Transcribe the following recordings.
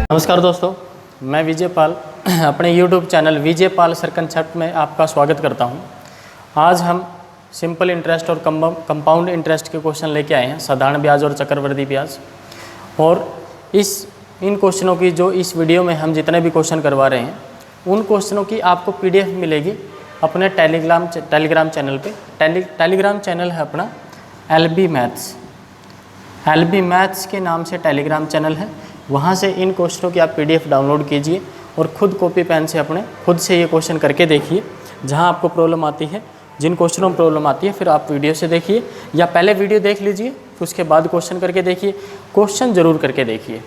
नमस्कार दोस्तों, मैं विजय पाल अपने YouTube channel Vijay Pal sir concept में आपका स्वागत करता हूं। आज हम सिंपल इंटरेस्ट और कंपाउंड इंटरेस्ट के क्वेश्चन लेके आए हैं, साधारण ब्याज और चक्रवृद्धि ब्याज। और इन क्वेश्चनों की जो इस वीडियो में हम जितने भी क्वेश्चन करवा रहे हैं उन क्वेश्चनों की आपको PDF मिलेगी अपने टेलीग्राम चैनल पे। टेलीग्राम चैनल है अपना LB मैथ्स के नाम से टेलीग्राम चैनल है। वहाँ से इन क्वेश्चनों की आप PDF डाउनलोड कीजिए और ख़ुद कॉपी पेन से खुद से ये क्वेश्चन करके देखिए। जहाँ आपको प्रॉब्लम आती है, जिन क्वेश्चनों में प्रॉब्लम आती है, फिर आप वीडियो से देखिए या पहले वीडियो देख लीजिए, फिर उसके बाद क्वेश्चन करके देखिए। क्वेश्चन ज़रूर करके देखिए,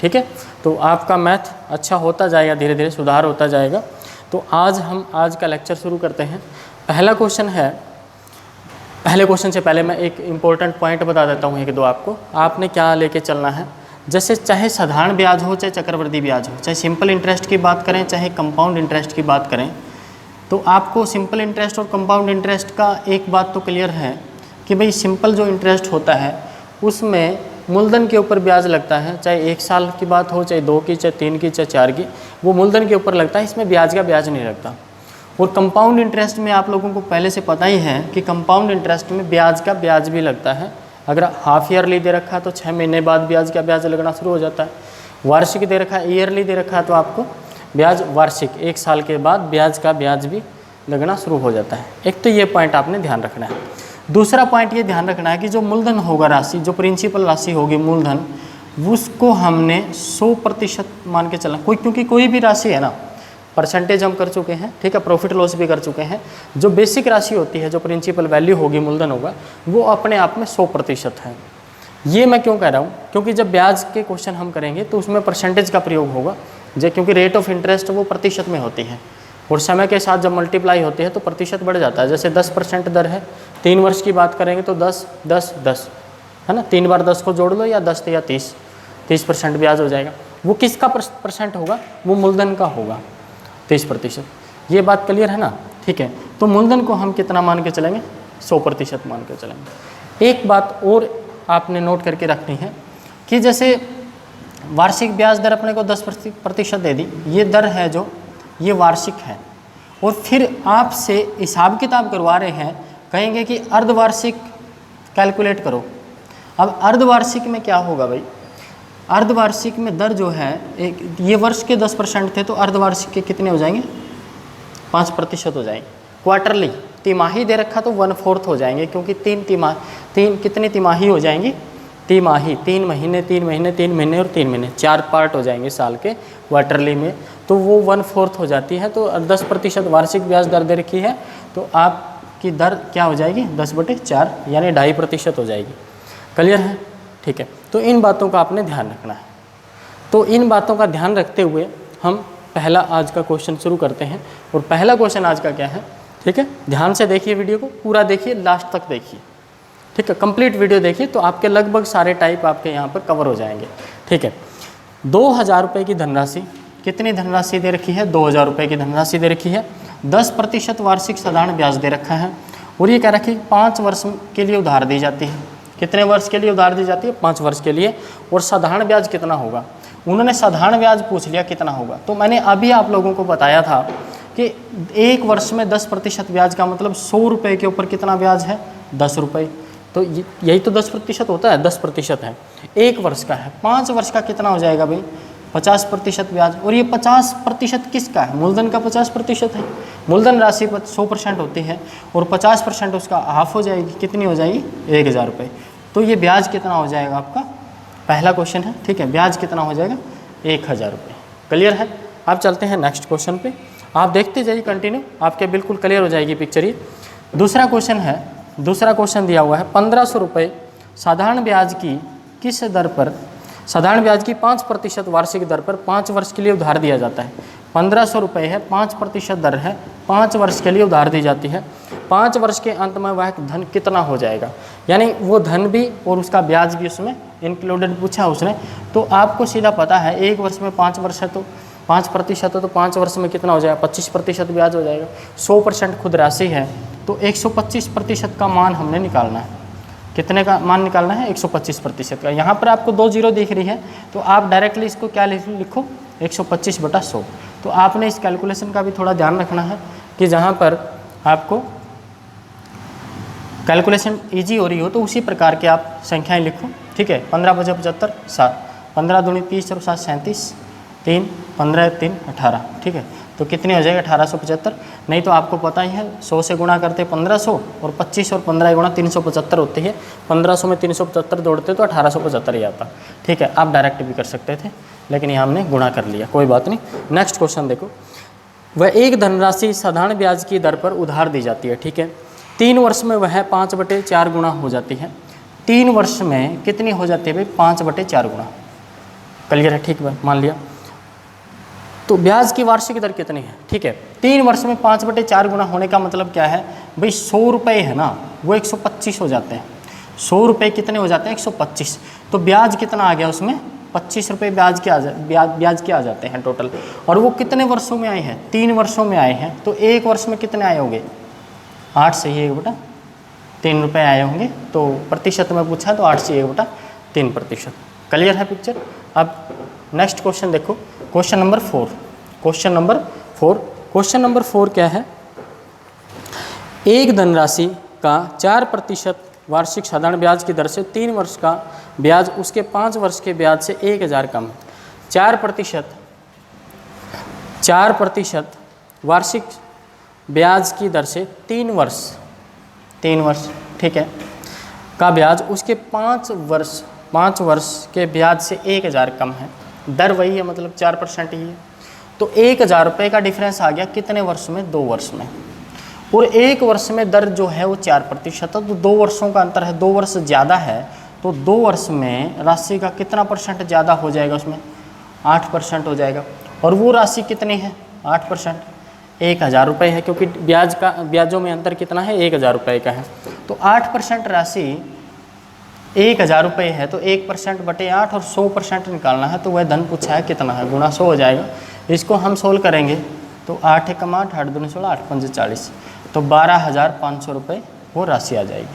ठीक है। तो आपका मैथ अच्छा होता जाएगा, धीरे धीरे सुधार होता जाएगा। तो आज का लेक्चर शुरू करते हैं। पहला क्वेश्चन है, पहले क्वेश्चन से पहले मैं एक इम्पोर्टेंट पॉइंट बता देता हूँ एक दो आपको। आपने क्या लेके चलना है, जैसे चाहे साधारण ब्याज हो चाहे चक्रवृद्धि ब्याज हो, चाहे सिंपल इंटरेस्ट की बात करें चाहे कंपाउंड इंटरेस्ट की बात करें, तो आपको सिंपल इंटरेस्ट और कंपाउंड इंटरेस्ट का एक बात तो क्लियर है कि भाई सिंपल जो इंटरेस्ट होता है उसमें मूलधन के ऊपर ब्याज लगता है। चाहे 1 साल की बात हो, चाहे 2 की, चाहे 3 की, चाहे 4 की, वो मूलधन के ऊपर लगता है, इसमें ब्याज का ब्याज नहीं लगता। और कंपाउंड इंटरेस्ट में आप लोगों को पहले से पता ही है कि कंपाउंड इंटरेस्ट में ब्याज का ब्याज भी लगता है। अगर हाफ ईयरली दे रखा है तो 6 महीने बाद ब्याज का ब्याज लगना शुरू हो जाता है। वार्षिक दे रखा है, ईयरली दे रखा है तो आपको ब्याज वार्षिक 1 साल के बाद ब्याज का ब्याज भी लगना शुरू हो जाता है। एक तो ये पॉइंट आपने ध्यान रखना है। दूसरा पॉइंट ये ध्यान रखना है कि जो मूलधन होगा राशि, जो प्रिंसिपल राशि होगी मूलधन, उसको हमने 100% मान के चलना। क्योंकि कोई भी राशि है ना, परसेंटेज हम कर चुके हैं, ठीक है, प्रॉफिट लॉस भी कर चुके हैं। जो बेसिक राशि होती है, जो प्रिंसिपल वैल्यू होगी, मूलधन होगा, वो अपने आप में 100% है। ये मैं क्यों कह रहा हूँ, क्योंकि जब ब्याज के क्वेश्चन हम करेंगे तो उसमें परसेंटेज का प्रयोग होगा। क्योंकि रेट ऑफ इंटरेस्ट वो प्रतिशत में होती है और समय के साथ जब मल्टीप्लाई होती है तो प्रतिशत बढ़ जाता है। जैसे 10% दर है, 3 वर्ष की बात करेंगे तो 10 10 10 है ना, 3 बार 10 को जोड़ लो या 10 या 30% ब्याज हो जाएगा। वो किसका परसेंट होगा, वो मूलधन का होगा, 30%। ये बात क्लियर है ना, ठीक है। तो मूलधन को हम कितना मान के चलेंगे, 100% मान के चलेंगे। एक बात और आपने नोट करके रखनी है कि जैसे वार्षिक ब्याज दर अपने को 10% दे दी, ये दर है जो ये वार्षिक है, और फिर आपसे हिसाब किताब करवा रहे हैं, कहेंगे कि अर्धवार्षिक कैलकुलेट करो। अब अर्धवार्षिक में क्या होगा भाई, अर्धवार्षिक में दर जो है, ये वर्ष के 10% थे तो अर्धवार्षिक के कितने हो जाएंगे, 5% हो जाएंगे। क्वार्टरली, तिमाही दे रखा तो 1/4 हो जाएंगे, क्योंकि कितनी तिमाही हो जाएंगी, तिमाही 3 महीने 3 महीने 3 महीने और 3 महीने, 4 पार्ट हो जाएंगे साल के क्वार्टरली में, तो वो 1/4 हो जाती है। तो 10% वार्षिक ब्याज दर दे रखी है तो आपकी दर क्या हो जाएगी, 10/4 यानी 2.5% हो जाएगी। क्लियर है, ठीक है। तो इन बातों का आपने ध्यान रखना है। तो इन बातों का ध्यान रखते हुए हम पहला आज का क्वेश्चन शुरू करते हैं। और पहला क्वेश्चन आज का क्या है, ठीक है, ध्यान से देखिए, वीडियो को पूरा देखिए, लास्ट तक देखिए, ठीक है, कंप्लीट वीडियो देखिए तो आपके लगभग सारे टाइप आपके यहाँ पर कवर हो जाएंगे, ठीक है। 2000 रुपये की धनराशि, कितनी धनराशि दे रखी है, 2000 रुपये की धनराशि दे रखी है। 10% वार्षिक साधारण ब्याज दे रखा है और ये कह रखी 5 वर्ष के लिए उधार दी जाती है। कितने वर्ष के लिए उधार दी जाती है, 5 वर्ष के लिए। और साधारण ब्याज कितना होगा, उन्होंने साधारण ब्याज पूछ लिया कितना होगा। तो मैंने अभी आप लोगों को बताया था कि 1 वर्ष में 10% ब्याज का मतलब 100 रुपये के ऊपर कितना ब्याज है, 10 रुपये। तो यही तो 10% होता है, 10% है, 1 वर्ष का है। 5 वर्ष का कितना हो जाएगा भाई, 50% ब्याज। और ये 50% किसका है, मूलधन का 50% है। मूलधन राशि 100% होती है और 50% उसका हाफ हो जाएगी, कितनी हो जाएगी, 1000 रुपये। तो ये ब्याज कितना हो जाएगा आपका, पहला क्वेश्चन है, ठीक है, ब्याज कितना हो जाएगा, 1000 रुपये। क्लियर है। अब चलते हैं नेक्स्ट क्वेश्चन पे, आप देखते जाइए कंटिन्यू, आपके बिल्कुल क्लियर हो जाएगी पिक्चर। ये दूसरा क्वेश्चन है, दूसरा क्वेश्चन दिया हुआ है, 1500 रुपये साधारण ब्याज की किस दर पर, साधारण ब्याज की 5% वार्षिक दर पर 5 वर्ष के लिए उधार दिया जाता है। 1500 रुपये है, 5% दर है, 5 वर्ष के लिए उधार दी जाती है। 5 वर्ष के अंत में वह धन कितना हो जाएगा, यानी वो धन भी और उसका ब्याज भी उसमें इंक्लूडेड पूछा उसने। तो आपको सीधा पता है 1 वर्ष में 5 वर्ष है तो 5% है तो 5 वर्ष में कितना हो जाएगा, 25% ब्याज हो जाएगा। 100% खुद राशि है तो 125% का मान हमने निकालना है। कितने का मान निकालना है, 125% का। यहाँ पर आपको 2 जीरो दिख रही है, तो आप डायरेक्टली इसको क्या लिखो, 125/100। तो आपने इस कैलकुलेशन का भी थोड़ा ध्यान रखना है कि जहाँ पर आपको कैलकुलेशन इजी हो रही हो तो उसी प्रकार के आप संख्याएं लिखो, ठीक है। 15 × 75 7, 15 दूनी 30 और 7 37, 3 15 3 18, ठीक है। तो कितनी हो जाएगी, 1875। नहीं तो आपको पता ही है 100 से गुणा करते 1500 और 25 और 15 गुणा 375 होती है। 1500 में 375 जोड़ते तो 1875 ही आता, ठीक है। आप डायरेक्ट भी कर सकते थे, लेकिन यहाँ हमने गुणा कर लिया, कोई बात नहीं। नेक्स्ट क्वेश्चन देखो, वह एक धनराशि साधारण ब्याज की दर पर उधार दी जाती है, ठीक है। 3 वर्ष में वह 5/4 गुणा हो जाती है। 3 वर्ष में कितनी हो जाती है भाई, 5/4 गुणा। क्लियर है, ठीक है, मान लिया। तो ब्याज की वार्षिक दर कितनी है, ठीक है। 3 वर्ष में 5/4 गुणा होने का मतलब क्या है भाई, 100 रुपये है ना, वो 125 हो जाते हैं। 100 रुपये कितने हो जाते हैं, 125। तो ब्याज कितना आ गया उसमें, 25 रुपये ब्याज के आ जाते हैं टोटल। और वो कितने वर्षों में आए हैं, 3 वर्षों में आए हैं। तो एक वर्ष में कितने आए होंगे, 8 से ही 1/3 रुपये आए होंगे। तो प्रतिशत में पूछा तो 8 से 1/3%। क्लियर है पिक्चर। अब नेक्स्ट क्वेश्चन देखो, क्वेश्चन नंबर 4। क्वेश्चन नंबर 4 क्या है, एक धनराशि का 4% वार्षिक साधारण ब्याज की दर से 3 वर्ष का ब्याज उसके 5 वर्ष के ब्याज से 1000 कम है। 4% वार्षिक ब्याज की दर से 3 वर्ष, ठीक है, का ब्याज उसके 5 वर्ष के ब्याज से 1000 कम है। दर वही है, मतलब 4% ही है। तो 1000 रुपये का डिफरेंस आ गया कितने वर्ष में, 2 वर्ष में। और 1 वर्ष में दर जो है वो 4% है, तो 2 वर्षों का अंतर है, 2 वर्ष ज़्यादा है। तो 2 वर्ष में राशि का कितना % ज़्यादा हो जाएगा, उसमें 8% हो जाएगा। और वो राशि कितनी है, 8%, 1000 रुपये है, क्योंकि ब्याजों में अंतर कितना है, 1000 रुपये का है। तो 8% राशि 1000 रुपये है, तो 1% बटे 8 और 100% निकालना है। तो वह धन पूछा है कितना है, गुणा 100 हो जाएगा। इसको हम सोल्व करेंगे तो 8 × 8 8 दूनी 16 8 5 40, तो 12,500 रुपये वो राशि आ जाएगी।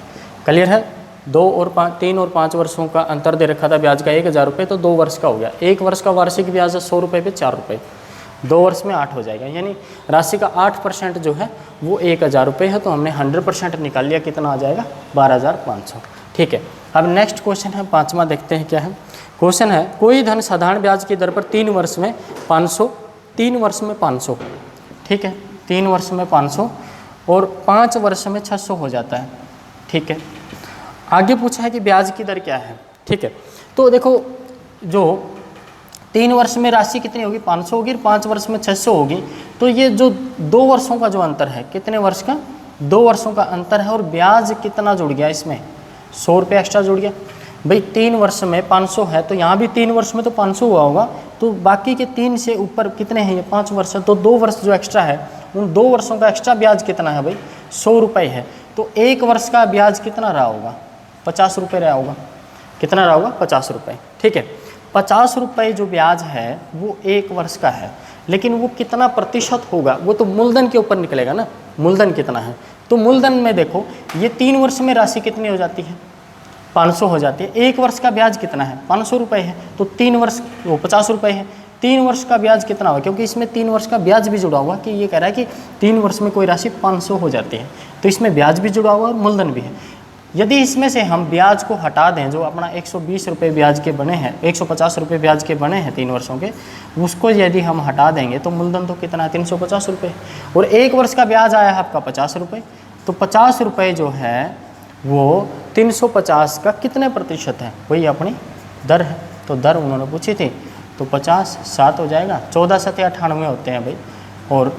क्लियर है। 3 और 5 वर्षों का अंतर दे रखा था ब्याज का 1000 रुपये, तो 2 वर्ष का हो गया। 1 वर्ष का वार्षिक ब्याज है 100 रुपये पे 4 रुपये, 2 वर्ष में 8 हो जाएगा। यानी राशि का 8% जो है वो 1000 रुपये है। तो हमने 100% निकाल लिया, कितना आ जाएगा, 12,500, ठीक है। अब नेक्स्ट क्वेश्चन है 5वां, देखते हैं क्या है। क्वेश्चन है, कोई धन साधारण ब्याज की दर पर 3 वर्ष में 500, 3 वर्ष में 500, ठीक है, 3 वर्ष में 500 और 5 वर्ष में 600 हो जाता है, ठीक है। आगे पूछा है कि ब्याज की दर क्या है, ठीक है। तो देखो, जो 3 वर्ष में राशि कितनी होगी, 500 होगी, 5 वर्ष में 600 होगी। तो ये जो 2 वर्षों का जो अंतर है, कितने वर्ष का, 2 वर्षों का अंतर है। और ब्याज कितना जुड़ गया इसमें, 100 रुपये एक्स्ट्रा जुड़ गया भाई। 3 वर्ष में 500 है, तो यहाँ भी 3 वर्ष में तो 500 हुआ होगा। तो बाकी के 3 से ऊपर कितने हैं, ये 5 वर्ष है, तो 2 वर्ष जो एक्स्ट्रा है, उन 2 वर्षों का एक्स्ट्रा ब्याज कितना है भाई, 100 रुपये है। तो 1 वर्ष का ब्याज कितना रहा होगा, 50 रुपये रहा होगा। कितना रहा होगा, 50 रुपये, ठीक है। 50 रुपये जो ब्याज है वो 1 वर्ष का है, लेकिन वो कितना प्रतिशत होगा, वो तो मूलधन के ऊपर निकलेगा ना, मूलधन कितना है। तो मूलधन में देखो, ये 3 वर्ष में राशि कितनी हो जाती है, 500 हो जाती है। 1 वर्ष का ब्याज कितना है, 500 रुपये है, तो 3 वर्ष वो 50 रुपये है। 3 वर्ष का ब्याज कितना होगा, क्योंकि इसमें 3 वर्ष का ब्याज भी जुड़ा हुआ, कि ये कह रहा है कि 3 वर्ष में कोई राशि 500 हो जाती है, तो इसमें ब्याज भी जुड़ा हुआ और मूलधन भी है। यदि इसमें से हम ब्याज को हटा दें, जो अपना 120 रुपये ब्याज के बने हैं, 150 रुपये ब्याज के बने हैं 3 वर्षों के, उसको यदि हम हटा देंगे तो मूलधन तो कितना है, 350 रुपये। और 1 वर्ष का ब्याज आया है आपका 50 रुपये, तो 50 रुपये जो है वो 350 का कितने प्रतिशत है, वही अपनी दर है। तो दर उन्होंने पूछी थी, तो 50 7 हो जाएगा, 14 7 98 होते हैं भाई, और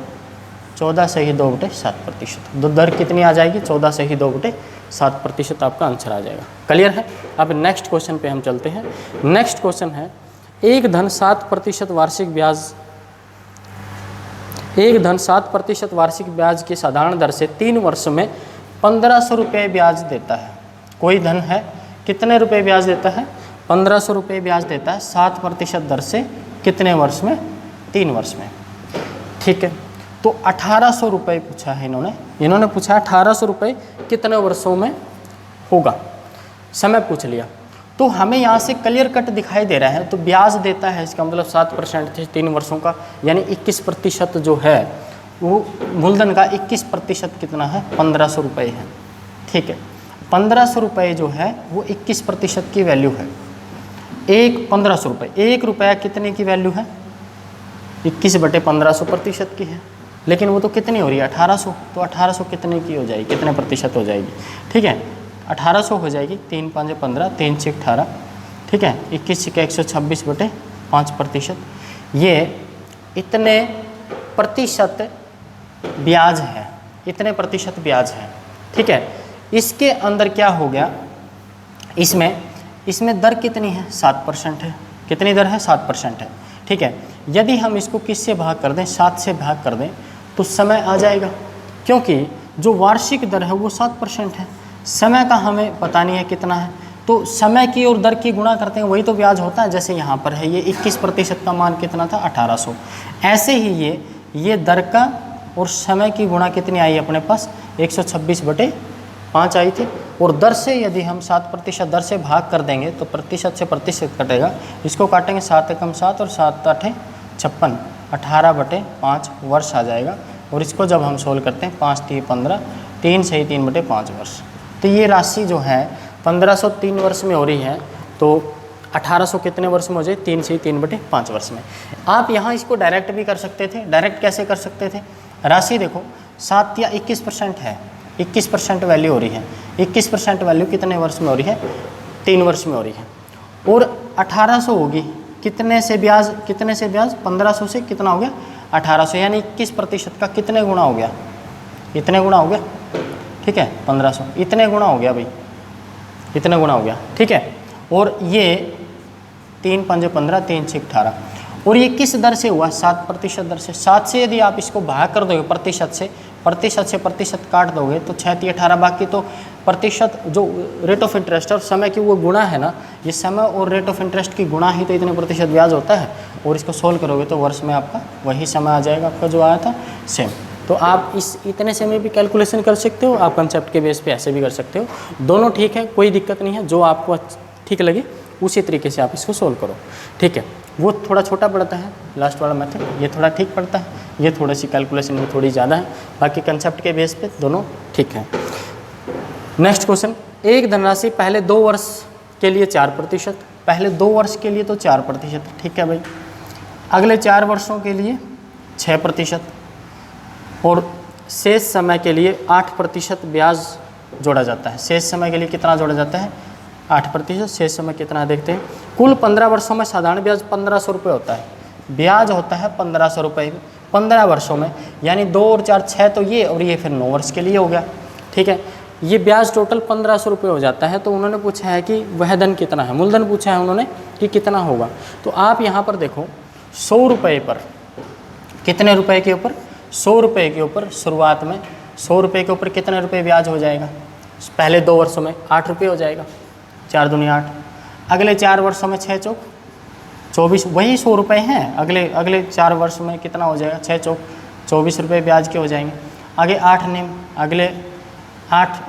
14 से ही 2/7%। तो दर कितनी आ जाएगी, 14 से ही 2/7% आपका आंसर आ जाएगा। क्लियर है। अब नेक्स्ट क्वेश्चन पे हम चलते हैं। नेक्स्ट क्वेश्चन है, एक धन 7% वार्षिक ब्याज की साधारण दर से 3 वर्ष में 1500 रुपये ब्याज देता है। कोई धन है, कितने रुपये ब्याज देता है, 1500 रुपये ब्याज देता है 7% दर से, कितने वर्ष में, 3 वर्ष में, ठीक है। तो 1800 रुपये पूछा है इन्होंने पूछा 1800 रुपये कितने वर्षों में होगा। समय पूछ लिया, तो हमें यहाँ से क्लियर कट दिखाई दे रहा है। तो ब्याज देता है, इसका मतलब 7% थे 3 वर्षों का, यानी 21% जो है वो मूलधन का 21% कितना है, 1500 रुपये है। ठीक है, 1500 रुपये जो है वो 21% की वैल्यू है। 1500 रुपये, 1 रुपया कितने की वैल्यू है, 21/1500 प्रतिशत की है। लेकिन वो तो कितनी हो रही है, 1800। तो 1800 कितने की हो जाएगी, कितने प्रतिशत हो जाएगी, ठीक है, 1800 हो जाएगी। 3 5 15, 3 6 18, ठीक है, 21 का 126/5%। ये इतने प्रतिशत ब्याज है, इतने प्रतिशत ब्याज है। ठीक है, इसके अंदर क्या हो गया, इसमें दर कितनी है, 7% है। कितनी दर है, 7% है। ठीक है, यदि हम इसको किससे भाग कर दें, 7 से भाग कर दें तो समय आ जाएगा, क्योंकि जो वार्षिक दर है वो 7% है। समय का हमें पता नहीं है कितना है, तो समय की और दर की गुणा करते हैं, वही तो ब्याज होता है। जैसे यहाँ पर है ये 21% का मान कितना था, 1800। ऐसे ही ये दर का और समय की गुणा कितनी आई अपने पास, 126/5 आई थी। और दर से यदि हम 7% दर से भाग कर देंगे तो प्रतिशत से प्रतिशत कटेगा। इसको काटेंगे 7 एकम 7 और 7 8 56, 18/5 वर्ष आ जाएगा। और इसको जब हम सोल्व करते हैं 5 3 15, 3 सही 3/5 वर्ष। तो ये राशि जो है 1500 3 वर्ष में हो रही है, तो 1800 कितने वर्ष में हो जाए, 3 से 3/5 वर्ष में। आप यहाँ इसको डायरेक्ट भी कर सकते थे। डायरेक्ट कैसे कर सकते थे, राशि देखो 7 या 21% है, 21% वैल्यू हो रही है। 21% वैल्यू कितने वर्ष में हो रही है, 3 वर्ष में हो रही है। और 1800 होगी कितने से ब्याज, 1500 से कितना हो गया, 1800, यानी 21% का कितने गुणा हो गया, इतने गुणा हो गया। ठीक है, 1500 इतने गुणा हो गया भाई, इतने गुणा हो गया। ठीक है, और ये 3 5 15, 3 6 18। और ये किस दर से हुआ, 7% दर से। 7 से यदि आप इसको भाग कर दोगे प्रतिशत से प्रतिशत काट दोगे तो 6 3 18, बाकी तो प्रतिशत जो रेट ऑफ इंटरेस्ट और समय की वो गुणा है ना, ये समय और रेट ऑफ इंटरेस्ट की गुणा ही तो इतने प्रतिशत ब्याज होता है। और इसको सोल्व करोगे तो वर्ष में आपका वही समय आ जाएगा, आपका जो आया था सेम। तो आप इस इतने से में भी कैलकुलेशन कर सकते हो, आप कंसेप्ट के बेस पे ऐसे भी कर सकते हो, दोनों ठीक है, कोई दिक्कत नहीं है। जो आपको ठीक लगे उसी तरीके से आप इसको सोल्व करो। ठीक है, वो थोड़ा छोटा पड़ता है लास्ट वाला मेथड, ये थोड़ा ठीक पड़ता है, ये थोड़ी सी कैलकुलेशन में थोड़ी ज़्यादा है, बाकी कंसेप्ट के बेस पे दोनों ठीक है। नेक्स्ट क्वेश्चन, एक धनराशि पहले 2 वर्ष के लिए 4%, पहले 2 वर्ष के लिए तो 4%, ठीक है भाई। अगले 4 वर्षों के लिए 6% और शेष समय के लिए 8% ब्याज जोड़ा जाता है। शेष समय के लिए कितना जोड़ा जाता है, 8%। शेष समय कितना देखते हैं, कुल 15 वर्षों में साधारण ब्याज 1500 रुपये होता है, ब्याज होता है 1500 रुपये 15 वर्षों में, यानी 2 और 4 6, तो ये और ये फिर 9 वर्ष के लिए हो गया। ठीक है, ये ब्याज टोटल 1500 रुपये हो जाता है। तो उन्होंने पूछा है कि वह धन कितना है, मूलधन पूछा है उन्होंने कि कितना होगा। तो आप यहाँ पर देखो 100 रुपये पर, कितने रुपए के ऊपर, 100 रुपये के ऊपर, शुरुआत में 100 रुपये के ऊपर कितने रुपये ब्याज हो जाएगा, पहले 2 वर्षों में 8 रुपये हो जाएगा, 4 दूनी 8। अगले 4 वर्षों में 6 चौक 24, वही 100 रुपये हैं। अगले 4 वर्ष में कितना हो जाएगा, 6 चौक 24 रुपये ब्याज के हो जाएंगे। आगे 8 नियम, अगले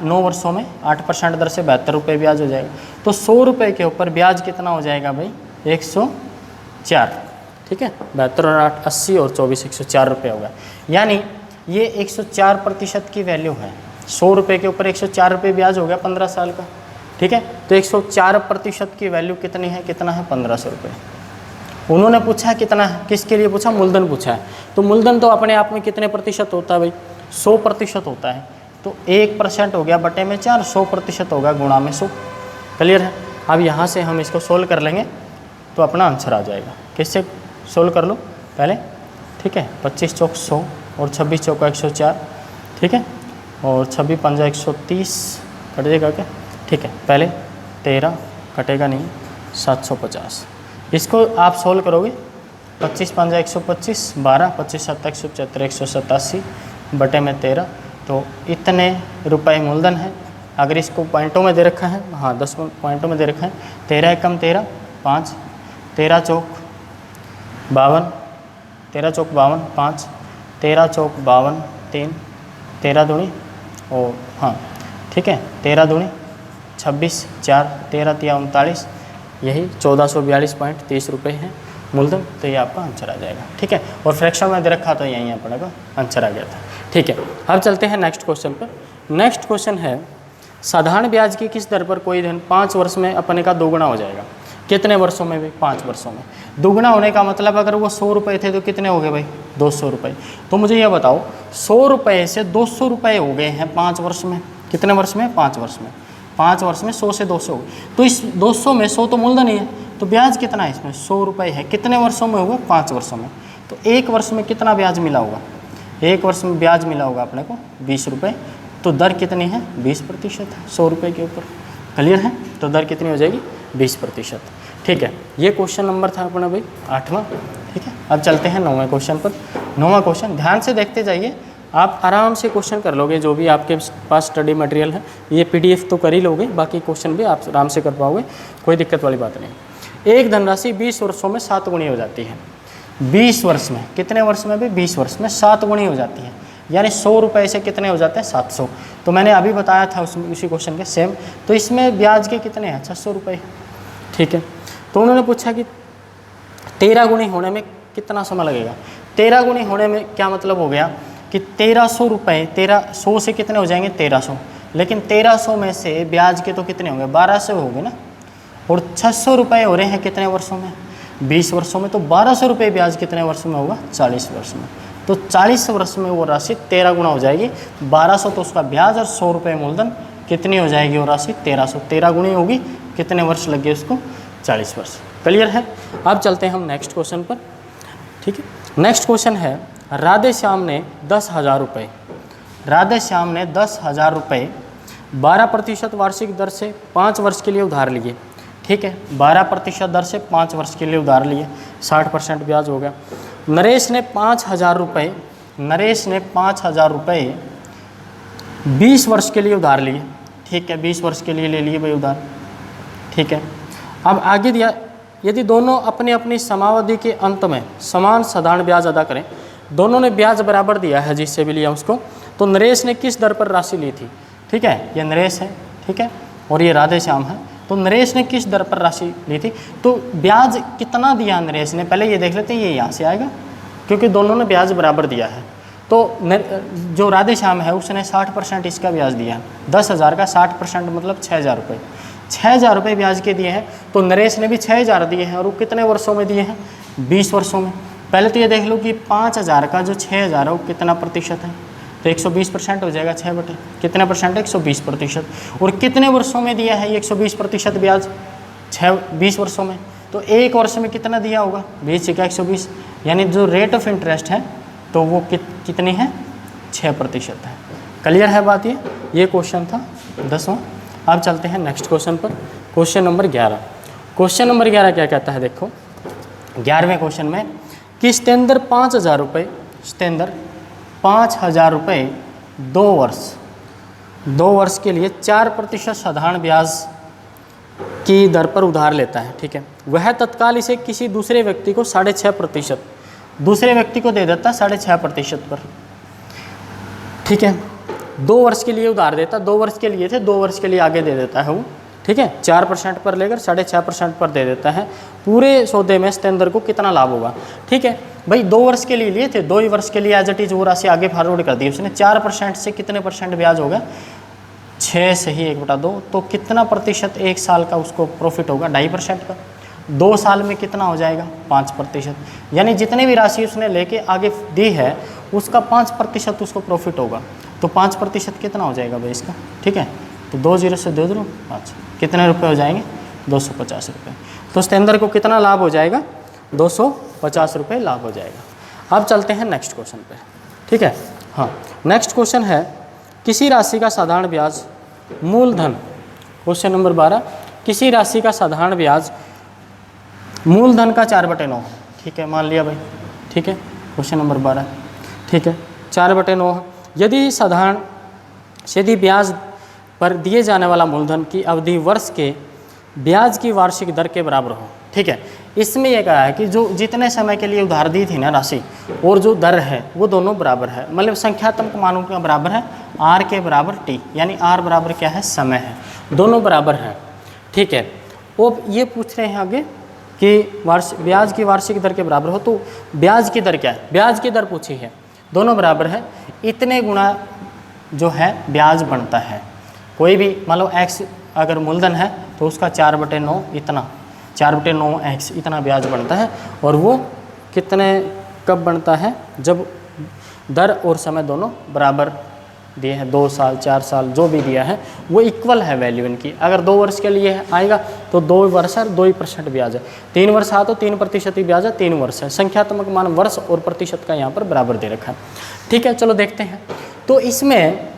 9 वर्षों में 8% दर से 72 रुपये ब्याज हो जाएगा। तो 100 रुपये के ऊपर ब्याज कितना हो जाएगा भाई, 104। ठीक है, 72 और 8 80 और 24 104 रुपये होगा। यानी ये 104% की वैल्यू है। 100 रुपये के ऊपर 104 रुपये ब्याज हो गया 15 साल का। ठीक है, तो 104% की वैल्यू कितनी है, कितना है, 1500 रुपये। उन्होंने पूछा है कितना है, किसके लिए पूछा, मूलधन पूछा है। तो मूलधन तो अपने आप में कितने प्रतिशत होता है भाई, 100% होता है। तो 1% हो गया बटे में 4, 100% होगा गुणा में 100। क्लियर है। अब यहाँ से हम इसको सोल्व कर लेंगे तो अपना आंसर आ जाएगा। किससे सोल्व कर लो पहले, ठीक है, 25 चौक 100 और 26 चौका 104, ठीक है, और 26 पंजा 130 कट जाएगा क्या, ठीक है। पहले 13 कटेगा नहीं, 750। इसको आप सोल्व करोगे, 25 पंजा 125, 12 25 7 175 187 बटे में 13, तो इतने रुपए मूलधन है। अगर इसको पॉइंटों में दे रखा है, हाँ 10 पॉइंटों में दे रखा है, 13 एकम 13 5, 13 चौक 52, 13 चौक 52 5, 13 चौक 52 3, 13 दूनी और हाँ ठीक है 13 दूनी 26 4 13 तिया 39, यही 1442.30 रुपये है मूलधन। तो ये आपका आंसर आ जाएगा, ठीक है। और फ्रैक्शन में दे रखा तो यहीं अपने का आंसर आ गया था, ठीक है। अब चलते हैं नेक्स्ट क्वेश्चन पर। नेक्स्ट क्वेश्चन है साधारण ब्याज की किस दर पर कोई धन 5 वर्ष में अपने का दोगुना हो जाएगा। कितने वर्षों में भाई? 5 वर्षों में। दोगुना होने का मतलब अगर वो 100 रुपये थे तो कितने हो गए भाई? 200 रुपये। तो मुझे ये बताओ 100 रुपये से 200 रुपये हो गए हैं 5 वर्ष में। कितने वर्ष में? 5 वर्ष में। 5 वर्ष में 100 से 200 हो गए। तो इस 200 में 100 तो मूलधन ही है, तो ब्याज कितना है इसमें? 100 रुपये है। कितने वर्षों में होगा? 5 वर्षों में। तो एक वर्ष में कितना ब्याज मिला होगा? एक वर्ष में ब्याज मिला होगा अपने को 20 रुपये। तो दर कितनी है? 20% है 100 रुपये के ऊपर। क्लियर है? तो दर कितनी हो जाएगी? 20%, ठीक है। ये क्वेश्चन नंबर था अपना भाई 8वां, ठीक है। अब चलते हैं 9वें क्वेश्चन पर। 9वां क्वेश्चन ध्यान से देखते जाइए, आप आराम से क्वेश्चन कर लोगे। जो भी आपके पास स्टडी मटेरियल है, ये PDF तो कर ही लोगे, बाकी क्वेश्चन भी आप आराम से कर पाओगे, कोई दिक्कत वाली बात नहीं। एक धनराशि 20 वर्षों में 7 गुनी हो जाती है। 20 वर्ष में, कितने वर्ष में भी? 20 वर्ष में 7 गुनी हो जाती है, यानी 100 रुपये से कितने हो जाते हैं? 700। तो मैंने अभी बताया था उसी क्वेश्चन के सेम। तो इसमें ब्याज के कितने हैं? 600 रुपये, ठीक है। तो उन्होंने पूछा कि 13 गुनी होने में कितना समय लगेगा। 13 गुनी होने में क्या मतलब हो गया कि 1300 रुपये, 1300 से कितने हो जाएंगे? 1300। लेकिन 1300 में से ब्याज के तो कितने होंगे? 1200 हो गए ना। और 600 रुपये हो रहे हैं कितने वर्षों में? 20 वर्षों में। तो 1200 रुपये ब्याज कितने वर्षों में होगा? 40 वर्ष में। तो 40 वर्ष में वो राशि 13 गुना हो जाएगी। 1200 तो उसका ब्याज और 100 रुपये मूलधन, कितनी हो जाएगी वो राशि? 1300। 13 गुनी होगी, कितने वर्ष लग गए उसको? 40 वर्ष। क्लियर है? अब चलते हैं हम नेक्स्ट क्वेश्चन पर, ठीक है। नेक्स्ट क्वेश्चन है राधे श्याम ने 10,000 रुपये, राधे श्याम ने 10,000 रुपये 12% वार्षिक दर से 5 वर्ष के लिए उधार लिए, ठीक है। 12% दर से 5 वर्ष के लिए उधार लिए, 60% ब्याज हो गया। नरेश ने 5,000 रुपये, नरेश ने 5,000 रुपये 20 वर्ष के लिए उधार लिए, ठीक है। 20 वर्ष के लिए ले लिए भाई उधार, ठीक है। अब आगे दिया, यदि दोनों अपनी अपनी समावधि के अंत में समान साधारण ब्याज अदा करें, दोनों ने ब्याज बराबर दिया है जिससे भी लिया उसको, तो नरेश ने किस दर पर राशि ली थी, ठीक है। ये नरेश है, ठीक है, और ये राधे श्याम है। तो नरेश ने किस दर पर राशि ली थी, तो ब्याज कितना दिया नरेश ने, पहले ये देख लेते हैं। ये यहाँ से आएगा क्योंकि दोनों ने ब्याज बराबर दिया है। तो जो राधे श्याम है उसने 60% इसका ब्याज दिया है। 10,000 का 60% मतलब 6,000 रुपये। 6,000 रुपये ब्याज के दिए हैं। तो नरेश ने भी 6,000 दिए हैं, और वो कितने वर्षों में दिए हैं? 20 वर्षों में। पहले तो ये देख लो कि 5,000 का जो 6,000 है वो कितना प्रतिशत है, तो 120% हो जाएगा। 6 बटे कितना परसेंट है? 120%। और कितने वर्षों में दिया है ये 120% ब्याज? 20 वर्षों में। तो एक वर्ष में कितना दिया होगा? 20 का 120, यानी जो रेट ऑफ इंटरेस्ट है तो वो कितनी है? 6% है। क्लियर है बात? ये क्वेश्चन था 10वां। अब चलते हैं नेक्स्ट क्वेश्चन पर, क्वेश्चन नंबर 11। क्वेश्चन नंबर 11 क्या कहता है देखो। 11वें क्वेश्चन में कि स्तेंदर 5,000 रुपये, स्तेंदर 5,000 रुपये 2 वर्ष के लिए 4% साधारण ब्याज की दर पर उधार लेता है, ठीक है। वह तत्काल इसे किसी दूसरे व्यक्ति को 6.5%, दूसरे व्यक्ति को दे देता 6.5% पर, ठीक है। 2 वर्ष के लिए उधार देता, 2 वर्ष के लिए थे, 2 वर्ष के लिए आगे दे देता है वो, ठीक है। 4% पर लेकर 6.5% पर दे देता है। पूरे सौदे में स्तेंदर को कितना लाभ होगा, ठीक है भाई। 2 वर्ष के लिए लिए थे, 2 ही वर्ष के लिए एज इट इज वो राशि आगे फॉरवर्ड कर दी उसने। 4% से कितने परसेंट ब्याज होगा? 6 से ही 1/2। तो कितना प्रतिशत एक साल का उसको प्रॉफिट होगा? 2.5% का। 2 साल में कितना हो जाएगा? 5%। यानी जितनी भी राशि उसने लेके आगे दी है उसका 5% उसको प्रॉफिट होगा। तो 5% कितना हो जाएगा भाई इसका, ठीक है। तो 2 0 से 2 0 5, कितने रुपए हो जाएंगे? 250 रुपये। तो स्तेंदर को कितना लाभ हो जाएगा? 250 रुपये लाभ हो जाएगा। अब चलते हैं नेक्स्ट क्वेश्चन पे, ठीक है। हाँ, नेक्स्ट क्वेश्चन है किसी राशि का साधारण ब्याज मूलधन, क्वेश्चन नंबर 12। किसी राशि का साधारण ब्याज मूलधन का 4/9, ठीक है, मान लिया भाई, ठीक है। क्वेश्चन नंबर 12, ठीक है, 4/9। यदि ब्याज पर दिए जाने वाला मूलधन की अवधि वर्ष के ब्याज की वार्षिक दर के बराबर हो, ठीक है। इसमें यह कहा है कि जो जितने समय के लिए उधार दी थी ना राशि और जो दर है वो दोनों बराबर है, मतलब संख्यात्मक मानों का बराबर है, आर के बराबर टी, यानी आर बराबर क्या है, समय है, दोनों बराबर हैं। ठीक है। अब ये पूछ रहे हैं आगे कि ब्याज की वार्षिक दर के बराबर हो, तो ब्याज की दर क्या है, ब्याज की दर पूछी है, दोनों बराबर है, इतने गुना जो है ब्याज बनता है। कोई भी मान लो एक्स अगर मूलधन है तो उसका 4/9 इतना, 4/9 एक्स इतना ब्याज बनता है, और वो कितने कब बनता है, जब दर और समय दोनों बराबर दिए हैं, 2 साल 4 साल जो भी दिया है वो इक्वल है वैल्यू इनकी। अगर 2 वर्ष के लिए आएगा तो 2 वर्ष है 2% ब्याज है, 3 वर्ष आ तो 3% ही ब्याज है, 3 वर्ष है। संख्यात्मक मान वर्ष और प्रतिशत का यहाँ पर बराबर दे रखा है। ठीक है, चलो देखते हैं। तो इसमें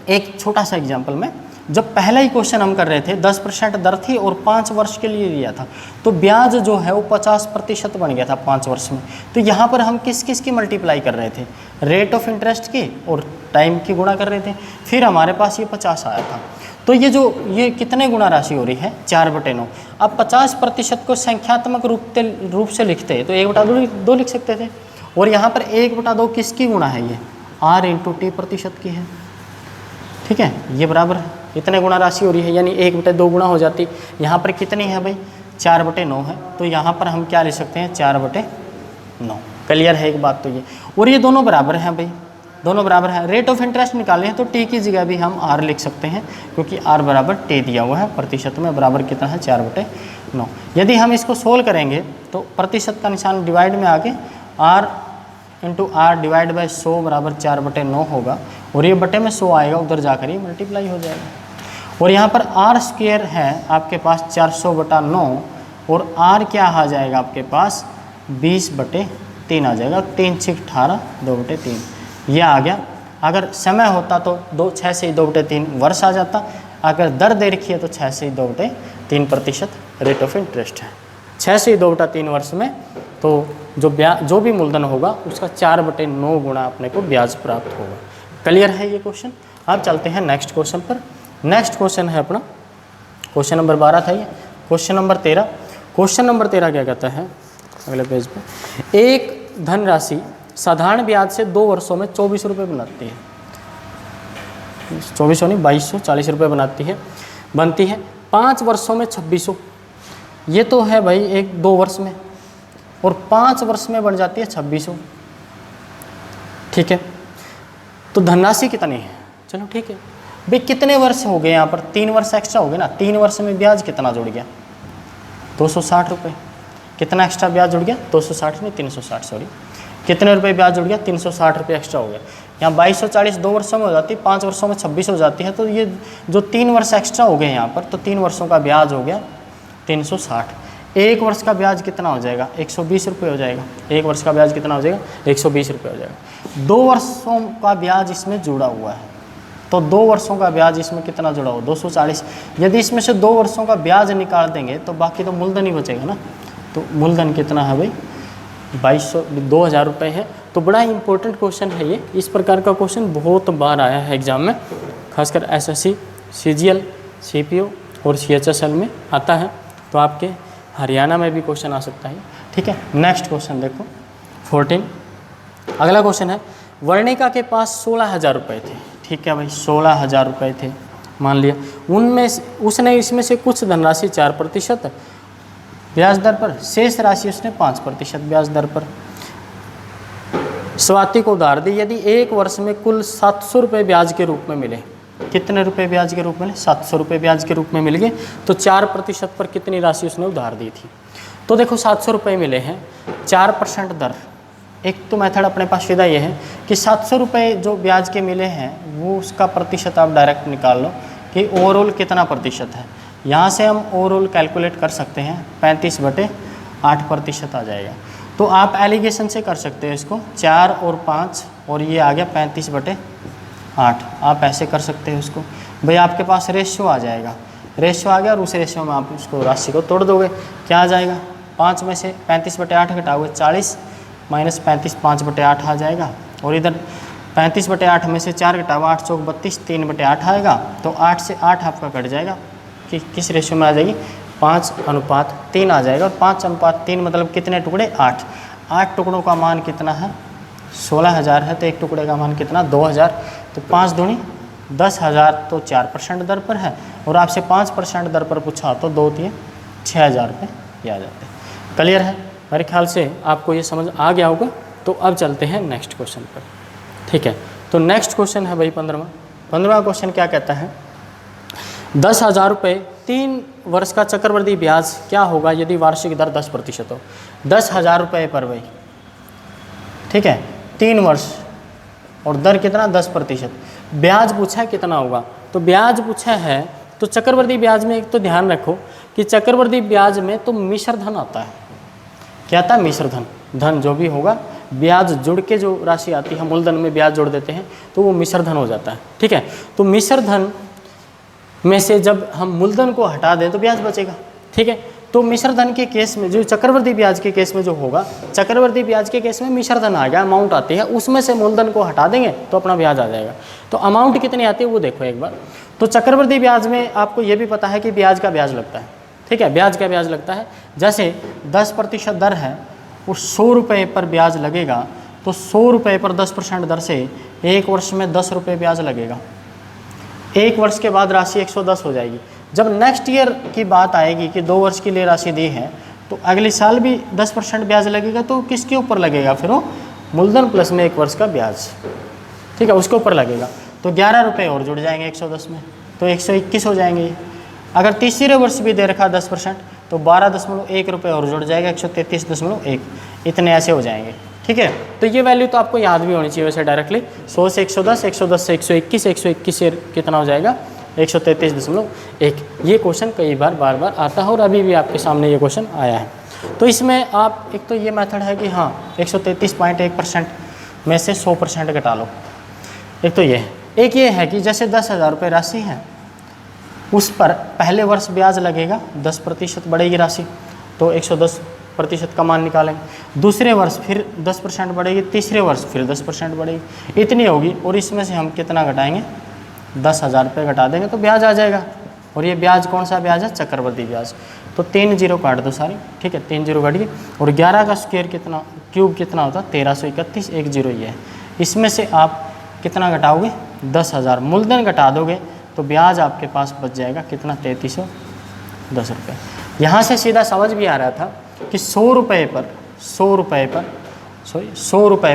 एक छोटा सा एग्जाम्पल में, जब पहला ही क्वेश्चन हम कर रहे थे 10% दर थी और 5 वर्ष के लिए दिया था, तो ब्याज जो है वो 50% बन गया था 5 वर्ष में। तो यहाँ पर हम किस किस की मल्टीप्लाई कर रहे थे, रेट ऑफ इंटरेस्ट की और टाइम की गुणा कर रहे थे, फिर हमारे पास ये 50 आया था। तो ये कितने गुना राशि हो रही है, 4/9। अब 50% को संख्यात्मक रूप से लिखते तो 1/2 लिख सकते थे, और यहाँ पर 1/2 किसकी गुणा है, ये R × T प्रतिशत की है। ठीक है, ये बराबर है, इतने गुना राशि हो रही है, यानी 1/2 गुना हो जाती। यहाँ पर कितनी है भाई, 4/9 है, तो यहाँ पर हम क्या ले सकते हैं, 4/9। क्लियर है एक बात तो ये, और ये दोनों बराबर हैं भाई, दोनों बराबर हैं। रेट ऑफ इंटरेस्ट निकाले हैं तो टी की जगह भी हम R लिख सकते हैं, क्योंकि R बराबर T दिया हुआ है, प्रतिशत में बराबर कितना है, 4/9। यदि हम इसको सोल्व करेंगे तो प्रतिशत का निशान डिवाइड में आके R × R डिवाइड बाई 100 बराबर 4/9 होगा, और ये बटे में 100 आएगा, उधर जाकर ही मल्टीप्लाई हो जाएगा। और यहाँ पर R² है आपके पास 400/9, और R क्या आ जाएगा आपके पास 20/3 आ जाएगा, 3 × 6 = 18, 2/3 ये आ गया। अगर समय होता तो 6 से 2/3 वर्ष आ जाता, अगर दर दे रखी है तो 6 से 2/3% रेट ऑफ इंटरेस्ट है। 6 से 2/3 वर्ष में तो जो भी मूलधन होगा उसका 4/9 गुना अपने को ब्याज प्राप्त होगा। क्लियर है ये क्वेश्चन। अब चलते हैं नेक्स्ट क्वेश्चन पर। नेक्स्ट क्वेश्चन है अपना क्वेश्चन नंबर 12 था ये, क्वेश्चन नंबर 13। क्वेश्चन नंबर 13 क्या कहता है, अगले पेज पे, एक धनराशि साधारण ब्याज से 2 वर्षों में 24 रुपये बनाती है, 2400 नहीं 2240 रुपये बनती है, 5 वर्षों में 2600। ये तो है भाई 2 वर्ष में, और 5 वर्ष में बन जाती है 2600। ठीक है, तो धनराशि कितनी है, चलो ठीक है भाई, कितने वर्ष हो गए यहाँ पर, 3 वर्ष एक्स्ट्रा हो गए ना, 3 वर्ष में ब्याज कितना जुड़ गया, 260 रुपये। कितना एक्स्ट्रा ब्याज जुड़ गया, 260 नहीं 360 सॉरी, कितने रुपए ब्याज जुड़ गया, 360 रुपये एक्स्ट्रा हो गया। यहाँ 2240 2 वर्षों में हो जाती है, 5 वर्षों में 26 हो जाती है, तो ये जो 3 वर्ष एक्स्ट्रा हो गए यहाँ पर, तो 3 वर्षों का ब्याज हो गया 360। 1 वर्ष का ब्याज कितना हो जाएगा, 120 रुपये हो जाएगा। 1 वर्ष का ब्याज कितना हो जाएगा, 120 रुपये हो जाएगा। 2 वर्षों का ब्याज इसमें जुड़ा हुआ है, तो 2 वर्षों का ब्याज इसमें कितना जुड़ा हुआ, 240। यदि इसमें से 2 वर्षों का ब्याज निकाल देंगे तो बाकी तो मूलधन ही बचेगा ना, तो मूलधन कितना है भाई, 2000 रुपये है। तो बड़ा इंपॉर्टेंट क्वेश्चन है ये, इस प्रकार का क्वेश्चन बहुत बार आया है एग्जाम में, खासकर SSC, CGL, CPO और CHSL में आता है, तो आपके हरियाणा में भी क्वेश्चन आ सकता है। ठीक है, नेक्स्ट क्वेश्चन देखो 14। अगला क्वेश्चन है, वर्णिका के पास 16,000 रुपये थे। ठीक है भाई, 16,000 रुपये थे मान लिया, उनमें उसने इसमें से कुछ धनराशि 4% ब्याज दर पर, शेष राशि उसने 5% ब्याज दर पर स्वाति को उधार दी। यदि 1 वर्ष में कुल 700 रुपये ब्याज के रूप में मिले, कितने रुपए ब्याज के रूप में मिले, 700 रुपये ब्याज के रूप में मिल गए, तो 4% पर कितनी राशि उसने उधार दी थी। तो देखो 700 रुपये मिले हैं, 4% दर। एक तो मेथड अपने पास सीधा ये है कि 700 रुपये जो ब्याज के मिले हैं वो उसका प्रतिशत आप डायरेक्ट निकाल लो कि ओवरऑल कितना प्रतिशत है। यहाँ से हम ओवरऑल कैलकुलेट कर सकते हैं, 35/8% आ जाएगा। तो आप एलिगेशन से कर सकते हो इसको, 4 और 5 और ये आ गया 35/8, आप ऐसे कर सकते हो इसको। भाई आपके पास रेशियो आ जाएगा, रेशियो आ गया और उस रेशियो में आप उसको राशि को तोड़ दोगे, क्या आ जाएगा, 5 में से 35/8 घटाओगे 40 माइनस 35 5/8 आ जाएगा, और इधर 35/8 में से 4 घटाओ 8 चौक 32, 3/8 आएगा, तो 8 से 8 आपका कट जाएगा कि किस रेशियो में आ जाएगी, 5:3 आ जाएगा। और 5:3 मतलब कितने टुकड़े? 8। 8 टुकड़ों का मान कितना है? 16,000 है, तो एक टुकड़े का मान कितना? 2,000। तो 5 दूनी 10,000, तो 4% दर पर है। और आपसे 5% दर पर पूछा तो 2×3 6,000 रुपये ये आ जाते हैं। क्लियर है? मेरे ख्याल से आपको ये समझ आ गया होगा। तो अब चलते हैं नेक्स्ट क्वेश्चन पर। ठीक है, तो नेक्स्ट क्वेश्चन है भाई 15वां क्वेश्चन क्या कहता है? 10,000 रुपये 3 वर्ष का चक्रवृद्धि ब्याज क्या होगा यदि वार्षिक दर 10% हो? 10,000 रुपये पर भाई, ठीक है, 3 वर्ष और दर कितना? 10%। ब्याज पूछा है कितना होगा? तो ब्याज पूछा है तो चक्रवृद्धि ब्याज में एक तो ध्यान रखो कि चक्रवृद्धि ब्याज में तो मिश्र धन आता है। क्या आता है? मिश्र धन। धन जो भी होगा, ब्याज जुड़ के जो राशि आती है, मूलधन में ब्याज जोड़ देते हैं तो वो मिश्र धन हो जाता है। ठीक है, तो मिश्र धन में से जब हम मूलधन को हटा दें तो ब्याज बचेगा। ठीक है, तो मिश्र धन के केस में, जो चक्रवृद्धि ब्याज के केस में जो होगा, चक्रवृद्धि ब्याज के केस में मिश्र धन आ गया, अमाउंट आती है, उसमें से मूलधन को हटा देंगे तो अपना ब्याज आ जाएगा। तो अमाउंट कितनी आती है वो देखो एक बार। तो चक्रवृद्धि ब्याज में आपको ये भी पता है कि ब्याज का ब्याज लगता है। ठीक है, ब्याज का ब्याज लगता है। जैसे 10% दर है, वो 100 रुपये पर ब्याज लगेगा, तो 100 रुपये पर 10% दर से 1 वर्ष में 10 रुपये ब्याज लगेगा। 1 वर्ष के बाद राशि 110 हो जाएगी। जब नेक्स्ट ईयर की बात आएगी कि 2 वर्ष के लिए राशि दी है, तो अगले साल भी 10% ब्याज लगेगा। तो किसके ऊपर लगेगा फिर? वो मूलधन प्लस में 1 वर्ष का ब्याज, ठीक है, उसके ऊपर लगेगा। तो 11 रुपये और जुड़ जाएंगे 110 में, तो 121 हो जाएंगे। अगर तीसरे वर्ष भी दे रखा 10%, तो 12.1 रुपये और जुड़ जाएगा, 133.1, इतने ऐसे हो जाएंगे। ठीक है, तो ये वैल्यू तो आपको याद भी होनी चाहिए वैसे डायरेक्टली। 100 से 110, 110 से 121, 121 से कितना हो जाएगा? 133.1। ये क्वेश्चन कई बार बार आता है और अभी भी आपके सामने ये क्वेश्चन आया है। तो इसमें आप एक तो ये मेथड है कि हाँ 133.1% में से 100% घटा लो। एक तो ये है, एक ये है कि जैसे 10,000 रुपये राशि है, उस पर पहले वर्ष ब्याज लगेगा, 10% बढ़ेगी राशि, तो 110% का मान निकालेंगे। दूसरे वर्ष फिर 10% बढ़ेगी, तीसरे वर्ष फिर 10% बढ़ेगी, इतनी होगी। और इसमें से हम कितना घटाएंगे? 10,000 रुपये घटा देंगे तो ब्याज आ जाएगा। और ये ब्याज कौन सा ब्याज है? चक्रवृद्धि ब्याज। तो 3 जीरो काट दो सारी, ठीक है, 3 जीरो काटिए। और 11 का स्क्वायर कितना, क्यूब कितना होता है? 1331, 1 जीरो ये है। इसमें से आप कितना घटाओगे? 10,000। मूलधन घटा दोगे तो ब्याज आपके पास बच जाएगा कितना? 3310 रुपये। यहाँ से सीधा समझ भी आ रहा था कि 100 रुपये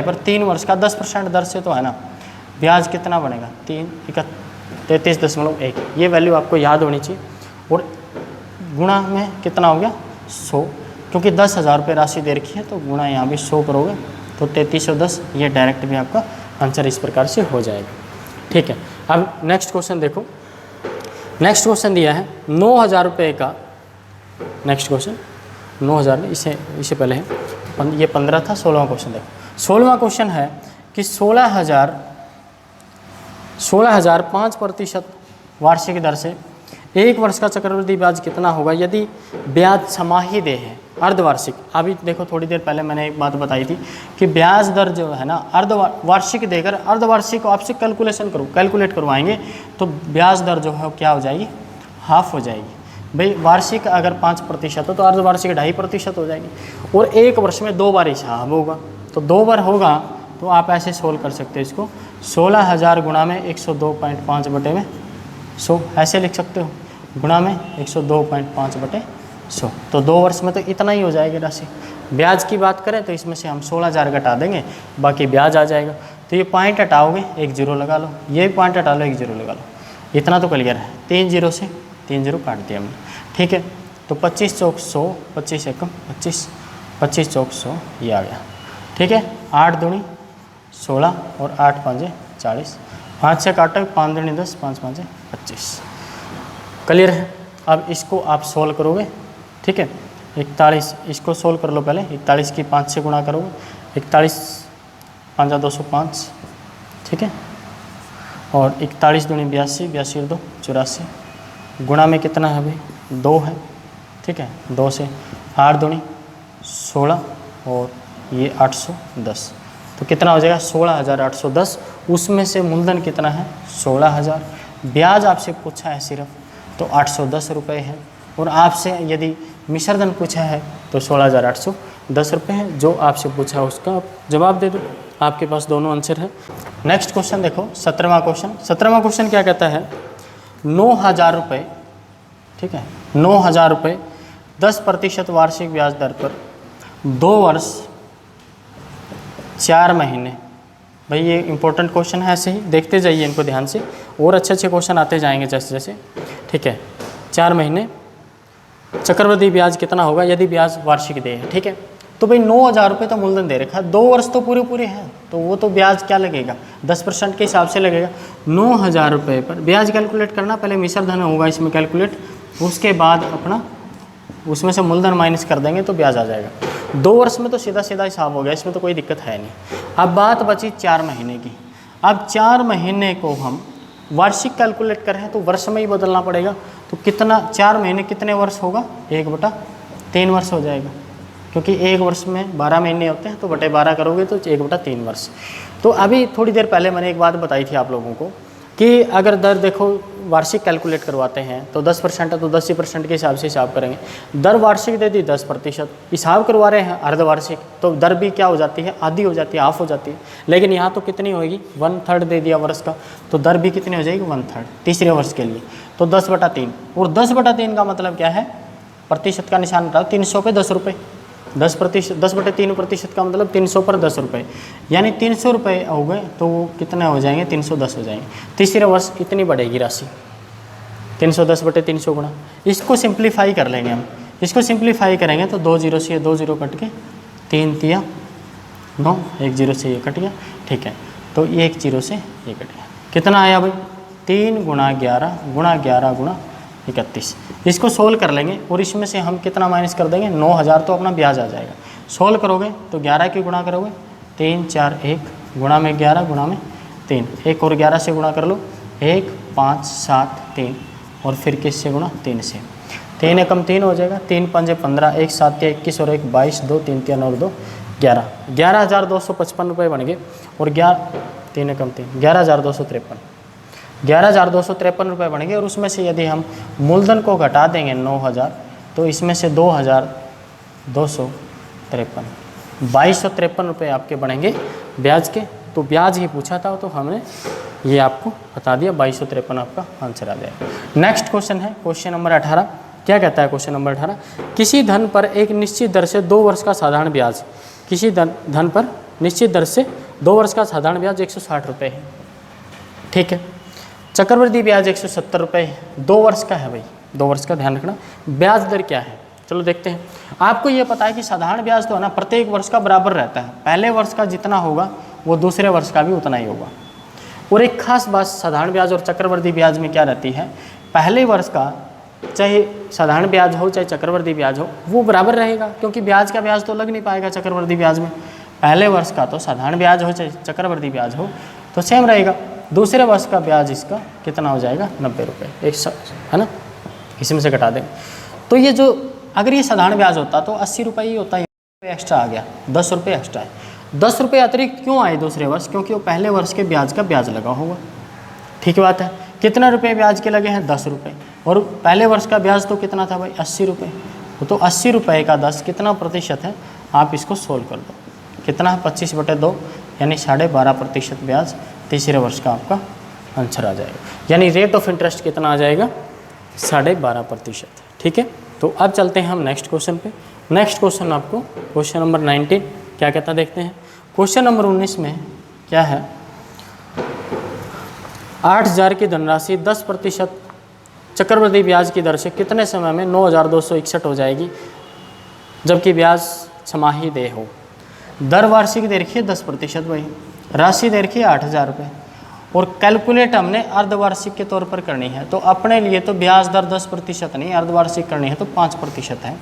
पर 3 वर्ष का 10% दर से तो है ना, ब्याज कितना बनेगा? 33.1। ये वैल्यू आपको याद होनी चाहिए। और गुणा में कितना हो गया? 100, क्योंकि 10,000 रुपये राशि दे रखी है, तो गुणा यहाँ भी 100 करोगे तो 3310। ये डायरेक्ट भी आपका आंसर इस प्रकार से हो जाएगा। ठीक है, अब नेक्स्ट क्वेश्चन देखो। नेक्स्ट क्वेश्चन दिया है 9,000 रुपये का। नेक्स्ट क्वेश्चन 9,000 में, इससे पहले है ये 15 था। 16वां क्वेश्चन देखो। 16वां क्वेश्चन है कि 16,000 5% वार्षिक दर से 1 वर्ष का चक्रवृद्धि ब्याज कितना होगा यदि ब्याज छमाही दे है, अर्धवार्षिक। अभी देखो थोड़ी देर पहले मैंने एक बात बताई थी कि ब्याज दर जो है ना, अर्धवार्षिक देकर अर्धवार्षिक आपसे कैलकुलेट करवाएंगे तो ब्याज दर जो है क्या हो जाएगी? हाफ हो जाएगी। भाई वार्षिक अगर 5% हो तो अर्धवार्षिक 2.5% हो जाएगी। और 1 वर्ष में 2 बार हिसाब होगा, तो 2 बार होगा तो आप ऐसे सोल्व कर सकते हो इसको। 16,000 गुणा में 102.5 बटे में 100 ऐसे लिख सकते हो, गुणा में 102.5 बटे 100। तो 2 वर्ष में तो इतना ही हो जाएगी राशि। ब्याज की बात करें तो इसमें से हम 16,000 घटा देंगे, बाकी ब्याज आ जाएगा। तो ये पॉइंट हटाओगे, 1 जीरो लगा लो, ये पॉइंट हटा लो, 1 जीरो लगा लो। इतना तो क्लियर है। 3 जीरो से 3 जीरो काट दिया हमने। ठीक है, तो 25 चौक 100, 25 एकम 25, 25 चौक 100 ये आ गया। ठीक है, 8 दूनी 16 और 8 पाँचे 40, 5 से काटो, 5 दूनी 10, 5 पाँचे 25। क्लियर है। अब इसको आप सोल्व करोगे। ठीक है, 41 इसको सोल्व कर लो पहले। 41 की 5 से गुणा करोगे, 41 5 205। ठीक है, और 41 दूनी 82, 82 और 2 84। गुणा में कितना है भाई? 2 है। ठीक है, 2 से 8 दूनी 16 और ये 810, तो कितना हो जाएगा? 16,810। उसमें से मूलधन कितना है? 16,000। ब्याज आपसे पूछा है सिर्फ, तो 810 रुपये है। और आपसे यदि मिश्र धन पूछा है तो 16,810 रुपये है। जो आपसे पूछा है उसका आप जवाब दे दो, आपके पास दोनों आंसर है। नेक्स्ट क्वेश्चन देखो 17वां क्वेश्चन। 17वां क्वेश्चन क्या कहता है, 9,000 रुपये, ठीक है, 9,000 रुपये 10% वार्षिक ब्याज दर पर 2 वर्ष 4 महीने। भाई ये इंपॉर्टेंट क्वेश्चन है, ऐसे ही देखते जाइए इनको ध्यान से, और अच्छे अच्छे क्वेश्चन आते जाएंगे जैसे जैसे, ठीक है। 4 महीने चक्रवृद्धि ब्याज कितना होगा यदि ब्याज वार्षिक दे है, ठीक है। तो भाई 9,000 रुपये तो मूलधन दे रखा है, 2 वर्ष तो पूरे पूरे हैं, तो वो तो ब्याज क्या लगेगा, 10% के हिसाब से लगेगा। 9,000 रुपये पर ब्याज कैलकुलेट करना, पहले मिश्र धन होगा इसमें कैलकुलेट, उसके बाद अपना उसमें से मूलधन माइनस कर देंगे तो ब्याज आ जाएगा। 2 वर्ष में तो सीधा सीधा हिसाब हो गया, इसमें तो कोई दिक्कत है नहीं। अब बात बची 4 महीने की। अब 4 महीने को हम वार्षिक कैलकुलेट कर रहे हैं तो वर्ष में ही बदलना पड़ेगा। तो कितना, 4 महीने कितने वर्ष होगा, 1/3 वर्ष हो जाएगा, क्योंकि 1 वर्ष में 12 महीने होते हैं, तो बटे 12 करोगे तो 1/3 वर्ष। तो अभी थोड़ी देर पहले मैंने एक बात बताई थी आप लोगों को कि अगर दर देखो वार्षिक कैलकुलेट करवाते हैं तो 10% है तो 10% के हिसाब से हिसाब करेंगे। दर वार्षिक दे दी 10%, हिसाब करवा रहे हैं अर्धवार्षिक, तो दर भी क्या हो जाती है, आधी हो जाती है, हाफ हो जाती है। लेकिन यहाँ तो कितनी होगी, 1/3 दे दिया वर्ष का, तो दर भी कितनी हो जाएगी, 1/3 तीसरे वर्ष के लिए, तो 10/3। और 10/3 का मतलब क्या है, प्रतिशत का निशान हटाओ, 300 पे 10 रुपये, 10/3% का मतलब 300 पर 10 रुपये, यानी 300 रुपये हो गए, तो वो कितने हो जाएंगे, 310 हो जाएंगे। तीसरे वर्ष इतनी बढ़ेगी राशि, 310/300 गुणा। इसको सिंप्लीफाई कर लेंगे हम, इसको सिंप्लीफाई करेंगे तो 2 0 से 2 0 कट के 3 3 9, 1 0 से ये कट गया, ठीक है। तो 1 0 से ये कट गया, कितना आया भाई, 3 × 11 × 11 × 31। इसको सोल्व कर लेंगे और इसमें से हम कितना माइनस कर देंगे, 9,000 तो अपना ब्याज आ जाएगा। सोल्व करोगे तो 11 की गुणा करोगे, 3 4 1 गुणा में 11 गुणा में 3, 1 और 11 से गुणा कर लो, 1 5 7 3, और फिर किससे गुणा, 3 से। 3 एकम 3 हो जाएगा, 3 5 15, 1 7 21 और 1 22, 2 3 3 और 2 11, 11,255 रुपये बन गए। और 3 एकम 3 11,253, 11,253 रुपये बन गए। और उसमें से यदि हम मूलधन को घटा देंगे 9,000, तो इसमें से 2,253, 2,253 रुपये आपके बनेंगे ब्याज के। तो ब्याज ही पूछा था तो हमने ये आपको बता दिया, 2,253 आपका आंसर आ जाएगा। नेक्स्ट क्वेश्चन है क्वेश्चन नंबर 18। क्या कहता है क्वेश्चन नंबर 18, किसी धन पर एक निश्चित दर से 2 वर्ष का साधारण ब्याज, किसी धन पर निश्चित दर से 2 वर्ष का साधारण ब्याज 160 रुपये है, ठीक है। चक्रवृद्धि ब्याज 170 रुपये है, 2 वर्ष का है भाई, 2 वर्ष का ध्यान रखना। ब्याज दर क्या है, चलो देखते हैं। आपको ये पता है कि साधारण ब्याज तो है ना, प्रत्येक वर्ष का बराबर रहता है, पहले वर्ष का जितना होगा वो दूसरे वर्ष का भी उतना ही होगा। और एक खास बात साधारण ब्याज और चक्रवृद्धि ब्याज में क्या रहती है, पहले वर्ष का चाहे साधारण ब्याज हो चाहे चक्रवृद्धि ब्याज हो वो बराबर रहेगा, क्योंकि ब्याज का ब्याज तो लग नहीं पाएगा चक्रवृद्धि ब्याज में। पहले वर्ष का तो साधारण ब्याज हो चाहे चक्रवृद्धि ब्याज हो तो सेम रहेगा। दूसरे वर्ष का ब्याज इसका कितना हो जाएगा, 90 रुपये, है ना, इसी में से घटा दें। तो ये जो अगर ये साधारण ब्याज होता तो 80 रुपये ही होता है, एक्स्ट्रा आ गया, 10 रुपये एक्स्ट्रा है। 10 रुपये अतिरिक्त क्यों आए दूसरे वर्ष, क्योंकि वो पहले वर्ष के ब्याज का ब्याज लगा होगा, ठीक बात है। कितना रुपये ब्याज के लगे हैं, 10 रुपये, और पहले वर्ष का ब्याज तो कितना था भाई, 80 रुपये। तो 80 रुपये का 10 कितना प्रतिशत है, आप इसको सोल्व कर दो, कितना है 25/2, यानी 12.5% ब्याज तीसरे वर्ष का आपका आंसर आ जाएगा। यानी रेट ऑफ इंटरेस्ट कितना आ जाएगा, 12.5%, ठीक है। तो अब चलते हैं हम नेक्स्ट क्वेश्चन पे। नेक्स्ट क्वेश्चन आपको क्वेश्चन नंबर 19 क्या कहता देखते हैं। क्वेश्चन नंबर 19 में क्या है, 8,000 की धनराशि 10% चक्रवृद्धि ब्याज की दर से कितने समय में 9,261 हो जाएगी, जबकि ब्याज छमाही दे हो। दर वार्षिक दे रखी है 10% भाई, राशि दे रखी है 8,000 रुपये, और कैलकुलेट हमने अर्धवार्षिक के तौर पर करनी है। तो अपने लिए तो ब्याज दर 10% नहीं, अर्धवार्षिक करनी है तो 5% है,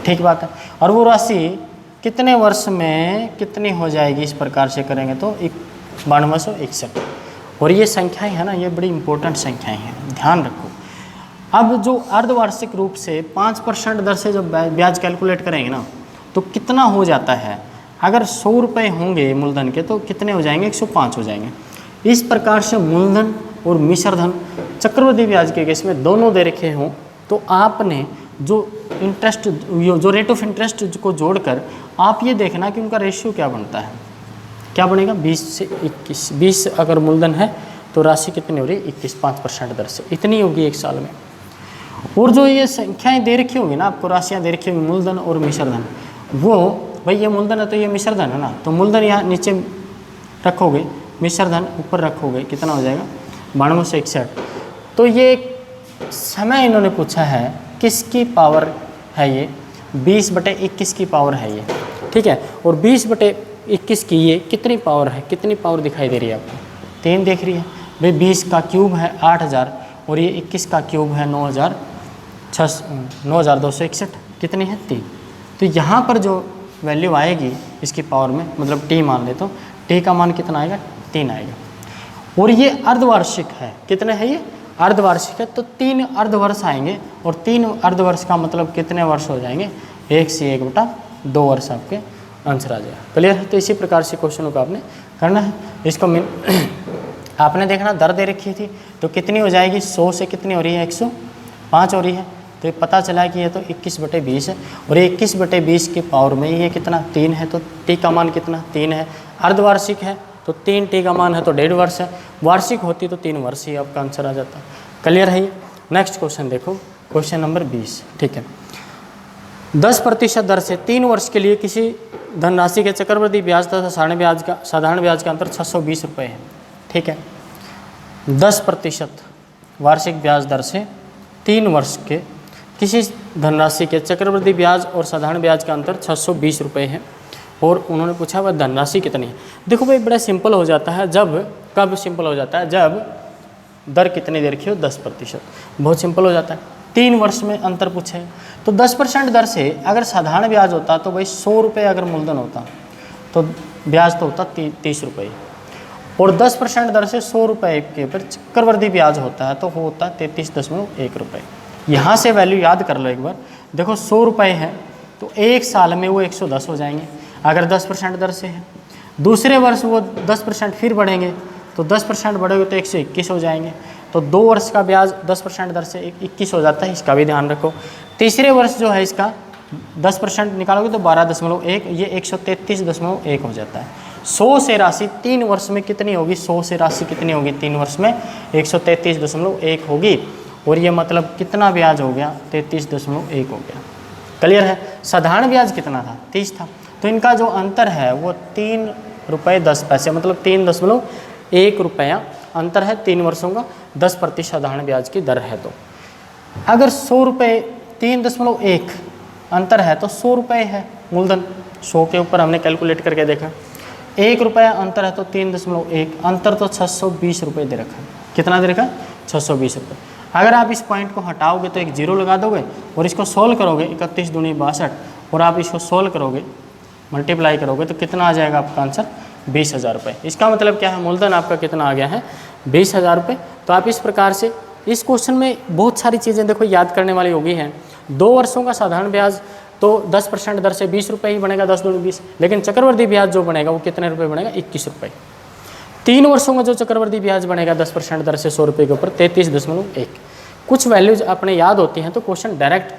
ठीक बात है। और वो राशि कितने वर्ष में कितनी हो जाएगी, इस प्रकार से करेंगे तो 9261। और ये संख्याएं है ना, ये बड़ी इंपॉर्टेंट संख्याएं हैं, ध्यान रखो। अब जो अर्धवार्षिक रूप से 5% दर से जब ब्याज कैलकुलेट करेंगे ना, तो कितना हो जाता है, अगर 100 रुपये होंगे मूलधन के तो कितने हो जाएंगे, 105 हो जाएंगे। इस प्रकार से मूलधन और मिश्र धन चक्रवृद्धि ब्याज के केस में दोनों दे रखे हों तो तो आपने जो इंटरेस्ट जो रेट ऑफ इंटरेस्ट को जोड़कर आप ये देखना कि उनका रेशियो क्या बनता है। क्या बनेगा 20 से 21, 20 अगर मूलधन है तो राशि कितनी हो रही है 21, 5% दर से इतनी होगी एक साल में। और जो ये संख्याएं दे रखी होगी ना आपको, राशियां दे रखी होगी मूलधन और मिश्रधन, वो भाई ये मूलधन है तो ये मिश्रधन है ना, तो मूलधन यहाँ नीचे रखोगे, मिश्रधन ऊपर रखोगे, कितना हो जाएगा 92 से 61। तो ये समय इन्होंने पूछा है किसकी पावर है, ये 20/21 की पावर है ये, ठीक है। और 20/21 की ये कितनी पावर है, कितनी पावर दिखाई दे रही है आपको, 3 देख रही है भाई। 20 का क्यूब है 8000 और ये 21 का क्यूब है 9261, कितनी है 3। तो यहाँ पर जो वैल्यू आएगी इसकी पावर में, मतलब टी मान ले तो टी का मान कितना आएगा 3 आएगा। और ये अर्धवार्षिक है, कितने है ये अर्धवार्षिक है, तो 3 अर्धवर्ष आएंगे और 3 अर्धवर्ष का मतलब कितने वर्ष हो जाएंगे 1 से 1/2 वर्ष आपके आंसर आ जाएगा। क्लियर है। तो इसी प्रकार से क्वेश्चनों को आपने करना है। इसको आपने देखना दर दे रखी थी तो कितनी हो जाएगी 100 से कितनी हो रही है 105 हो रही है, तो ये पता चला कि ये तो 21/20 है और 21/20 की पावर में ये कितना 3 है, तो टी का मान कितना 3 है। अर्धवार्षिक है तो 3 टी का मान है तो 1.5 वर्ष है, वार्षिक होती तो 3 वर्ष ही आपका आंसर आ जाता। क्लियर है ये। नेक्स्ट क्वेश्चन देखो, क्वेश्चन नंबर 20, ठीक है। 10% दर से 3 वर्ष के लिए किसी धनराशि के चक्रवृद्धि ब्याज तथा साधारण ब्याज का अंतर 620 रुपये है, ठीक है। 10% वार्षिक ब्याज दर से 3 वर्ष के किसी धनराशि के चक्रवृद्धि ब्याज और साधारण ब्याज का अंतर 620 रुपये है और उन्होंने पूछा वह धनराशि कितनी है। देखो भाई बड़ा सिंपल हो जाता है, कब सिंपल हो जाता है जब दर कितनी दे रखी हो 10%, बहुत सिंपल हो जाता है। 3 वर्ष में अंतर पूछे तो 10% दर से अगर साधारण ब्याज होता तो भाई 100 रुपये अगर मूलधन होता तो ब्याज तो होता 30 रुपये, और 10% दर से 100 रुपये के ऊपर चक्रवृद्धि ब्याज होता है तो वो होता है 33.1 रुपये। यहाँ से वैल्यू याद कर लो एक बार। देखो 100 रुपये है तो एक साल में वो 110 हो जाएंगे अगर 10% दर से है। दूसरे वर्ष वो 10% फिर बढ़ेंगे तो 10% बढ़ेंगे तो 121 हो जाएंगे। तो 2 वर्ष का ब्याज 10% दर से 21 हो जाता है, इसका भी ध्यान रखो। तीसरे वर्ष जो है इसका 10% निकालोगे तो 12.1, ये 133.1 हो जाता है। 100 से राशि 3 वर्ष में कितनी होगी, 100 से राशि कितनी होगी 3 वर्ष में 133.1 होगी, और ये मतलब कितना ब्याज हो गया 33.1 हो गया। क्लियर है। साधारण ब्याज कितना था 30 था, तो इनका जो अंतर है वो 3 रुपये 10 पैसे, मतलब 3.1 रुपया अंतर है 3 वर्षों का। 10% साधारण ब्याज की दर है। तो अगर 100 रुपये 3.1 अंतर है तो 100 रुपये है मूलधन, 100 के ऊपर हमने कैलकुलेट करके देखा। 1 रुपया अंतर है तो 3.1 अंतर तो 620 रुपये दे रखा है। कितना दे रखा 620 रुपये। अगर आप इस पॉइंट को हटाओगे तो एक जीरो लगा दोगे और इसको सोल्व करोगे 31 दूनी 62, और आप इसको सोल्व करोगे मल्टीप्लाई करोगे तो कितना आ जाएगा आपका आंसर 20,000 रुपये। इसका मतलब क्या है, मूलधन आपका कितना आ गया है 20,000 रुपये। तो आप इस प्रकार से इस क्वेश्चन में बहुत सारी चीज़ें देखो याद करने वाली होगी हैं। 2 वर्षों का साधारण ब्याज तो 10% दर से 20 रुपये ही बनेगा, 10 दूनी 20, लेकिन चक्रवर्ती ब्याज जो बनेगा वो कितने रुपये बनेगा 21 रुपये। 3 वर्षों का जो चक्रवर्ती ब्याज बनेगा 10% दर से 100 रुपये के ऊपर 33.1। कुछ वैल्यूज अपने याद होती हैं तो क्वेश्चन डायरेक्ट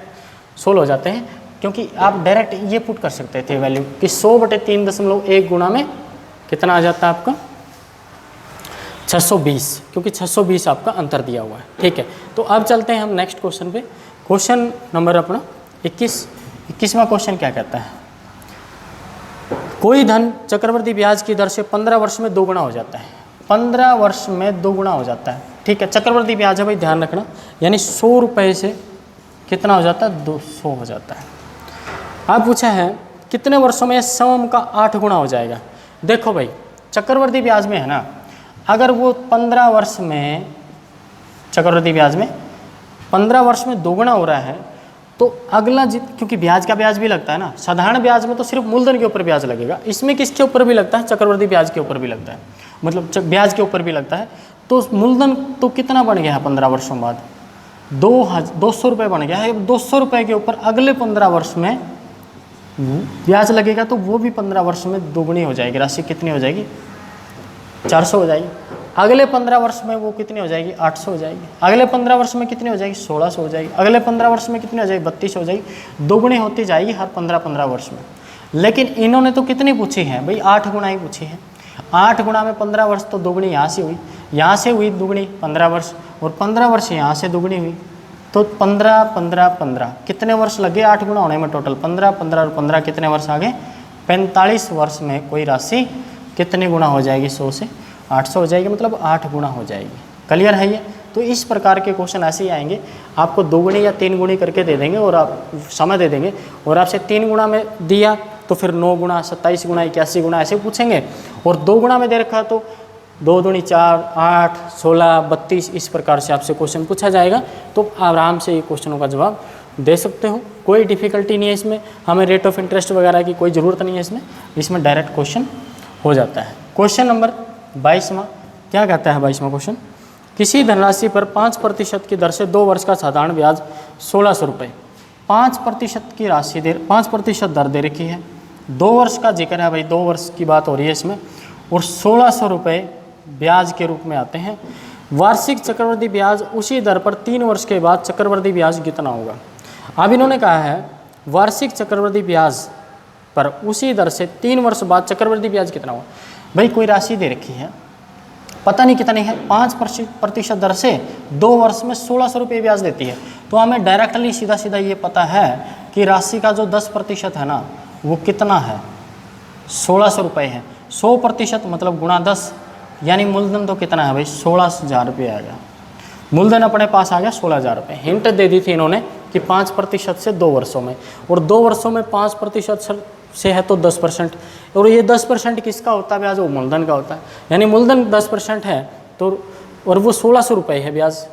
सोल्व हो जाते हैं, क्योंकि आप डायरेक्ट ये पुट कर सकते थे वैल्यू कि 100/3.1 गुणा में कितना आ जाता है आपका 620, क्योंकि 620 आपका अंतर दिया हुआ है। ठीक है, तो अब चलते हैं हम नेक्स्ट क्वेश्चन पे। क्वेश्चन नंबर अपना 21वां क्वेश्चन क्या कहता है, कोई धन चक्रवर्ती ब्याज की दर से 15 वर्ष में 2 गुना हो जाता है। 15 वर्ष में 2 गुना हो जाता है। ठीक है, चक्रवर्ती ब्याज है भाई, ध्यान रखना, यानी 100 रुपये से कितना हो जाता है 200 हो जाता है। अब पूछा है कितने वर्षों में सम का 8 गुना हो जाएगा। देखो भाई चक्रवर्ती ब्याज में है ना, अगर वो 15 वर्ष में चक्रवर्ती ब्याज में 15 वर्ष में 2 गुना हो रहा है तो अगला क्योंकि ब्याज का ब्याज भी लगता है ना, साधारण ब्याज में तो सिर्फ मूलधन के ऊपर ब्याज लगेगा, इसमें किसके ऊपर भी लगता है चक्रवर्ती ब्याज के ऊपर भी लगता है, मतलब ब्याज के ऊपर भी लगता है। तो मूलधन तो कितना बन गया है 15 वर्षों बाद 200 रुपये बन गया है। 200 रुपये के ऊपर अगले 15 वर्ष में ब्याज लगेगा तो वो भी 15 वर्ष में दोगुनी हो जाएगी, राशि कितनी हो जाएगी 400 हो जाएगी। अगले 15 वर्ष में वो कितनी हो जाएगी, 800 हो जाएगी। अगले 15 वर्ष में कितनी हो जाएगी, 1600 हो जाएगी। अगले 15 वर्ष में कितनी हो जाएगी, 32 हो जाएगी। दोगुनी होती जाएगी हर 15-15 वर्ष में। लेकिन इन्होंने तो कितनी पूछी है भाई, 8 गुना ही पूछी है। 8 गुना में 15 वर्ष, तो दोगुनी यहाँ से हुई, यहाँ से हुई दुगुनी 15 वर्ष, और 15 वर्ष यहाँ से दुगुनी हुई, तो 15 15 15 कितने वर्ष लगे 8 गुना होने में टोटल, 15 15 और 15 कितने वर्ष आ गए, 45 वर्ष में कोई राशि कितने गुना हो जाएगी, 100 से 800 हो जाएगी, मतलब 8 गुना हो जाएगी। क्लियर है ये? तो इस प्रकार के क्वेश्चन ऐसे ही आएंगे, आपको 2 गुणी या 3 गुणी करके दे देंगे और आप समय दे देंगे, और आपसे 3 गुना में दिया तो फिर 9 गुना, 27 गुना, 81 गुना ऐसे पूछेंगे, और 2 गुना में दे रखा तो 2 दूनी 4, 8, 16, 32 इस प्रकार से आपसे क्वेश्चन पूछा जाएगा। तो आराम से ये क्वेश्चनों का जवाब दे सकते हो, कोई डिफिकल्टी नहीं है इसमें, हमें रेट ऑफ इंटरेस्ट वगैरह की कोई ज़रूरत नहीं है इसमें डायरेक्ट क्वेश्चन हो जाता है। क्वेश्चन नंबर 22वां क्या कहता है, 22वां क्वेश्चन, किसी धनराशि पर 5% की दर से 2 वर्ष का साधारण ब्याज 1600 रुपये, 5% की राशि 5% दर दे रखी है, 2 वर्ष का जिक्र है भाई, 2 वर्ष की बात हो रही है इसमें, और 1600 रुपये ब्याज के रूप में आते हैं। वार्षिक चक्रवृद्धि ब्याज उसी दर पर 3 वर्ष के बाद चक्रवृद्धि ब्याज कितना होगा। अब इन्होंने कहा है वार्षिक चक्रवृद्धि ब्याज पर उसी दर से 3 वर्ष बाद चक्रवृद्धि ब्याज कितना होगा। भाई कोई राशि दे रखी है, पता नहीं कितनी है, 5% दर से 2 वर्ष में 1600 रुपये ब्याज देती है, तो हमें डायरेक्टली सीधा सीधा ये पता है कि राशि का जो 10% है ना वो कितना है, 1600 रुपये है। 100% मतलब गुणा 10, यानी मूलधन तो कितना है भाई, 16,000 रुपये आ गया। मूलधन अपने पास आ गया 16,000 रुपये। हिंट दे दी थी इन्होंने कि 5% से 2 वर्षों में, और 2 वर्षों में 5% से है तो 10%, और ये 10% किसका होता है ब्याज, वो मूलधन का होता है, यानी मूलधन 10% है तो, और वो 1600 रुपये है ब्याज।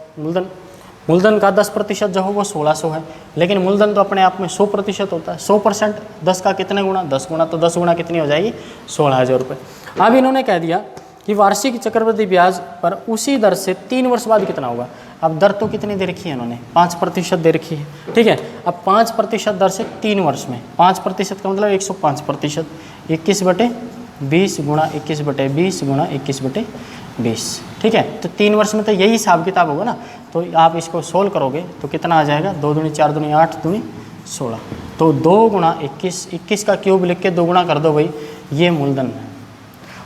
मूलधन का 10% जो हो वो 1600 है, लेकिन मूलधन तो अपने आप में 100% होता है। 100% 10 का कितने गुना, 10 गुना, तो 10 गुना कितनी हो जाएगी, 16,000 रुपये। अब इन्होंने कह दिया कि वार्षिक चक्रवृद्धि ब्याज पर उसी दर से 3 वर्ष बाद कितना होगा। अब दर तो कितनी दे रखी है इन्होंने, 5% दे रखी है, ठीक है। अब 5% दर से 3 वर्ष में, 5% का मतलब 105%, 21/20 गुणा 21/20 गुणा 21/20, ठीक है। तो 3 वर्ष में तो यही हिसाब किताब होगा ना, तो आप इसको सोल्व करोगे तो कितना आ जाएगा, 2 दूनी 4 दूनी 8 दूनी 16, तो 2 गुणा 21, 21 का क्यूब लिख के 2 गुणा कर दो भाई, ये मूलधन है,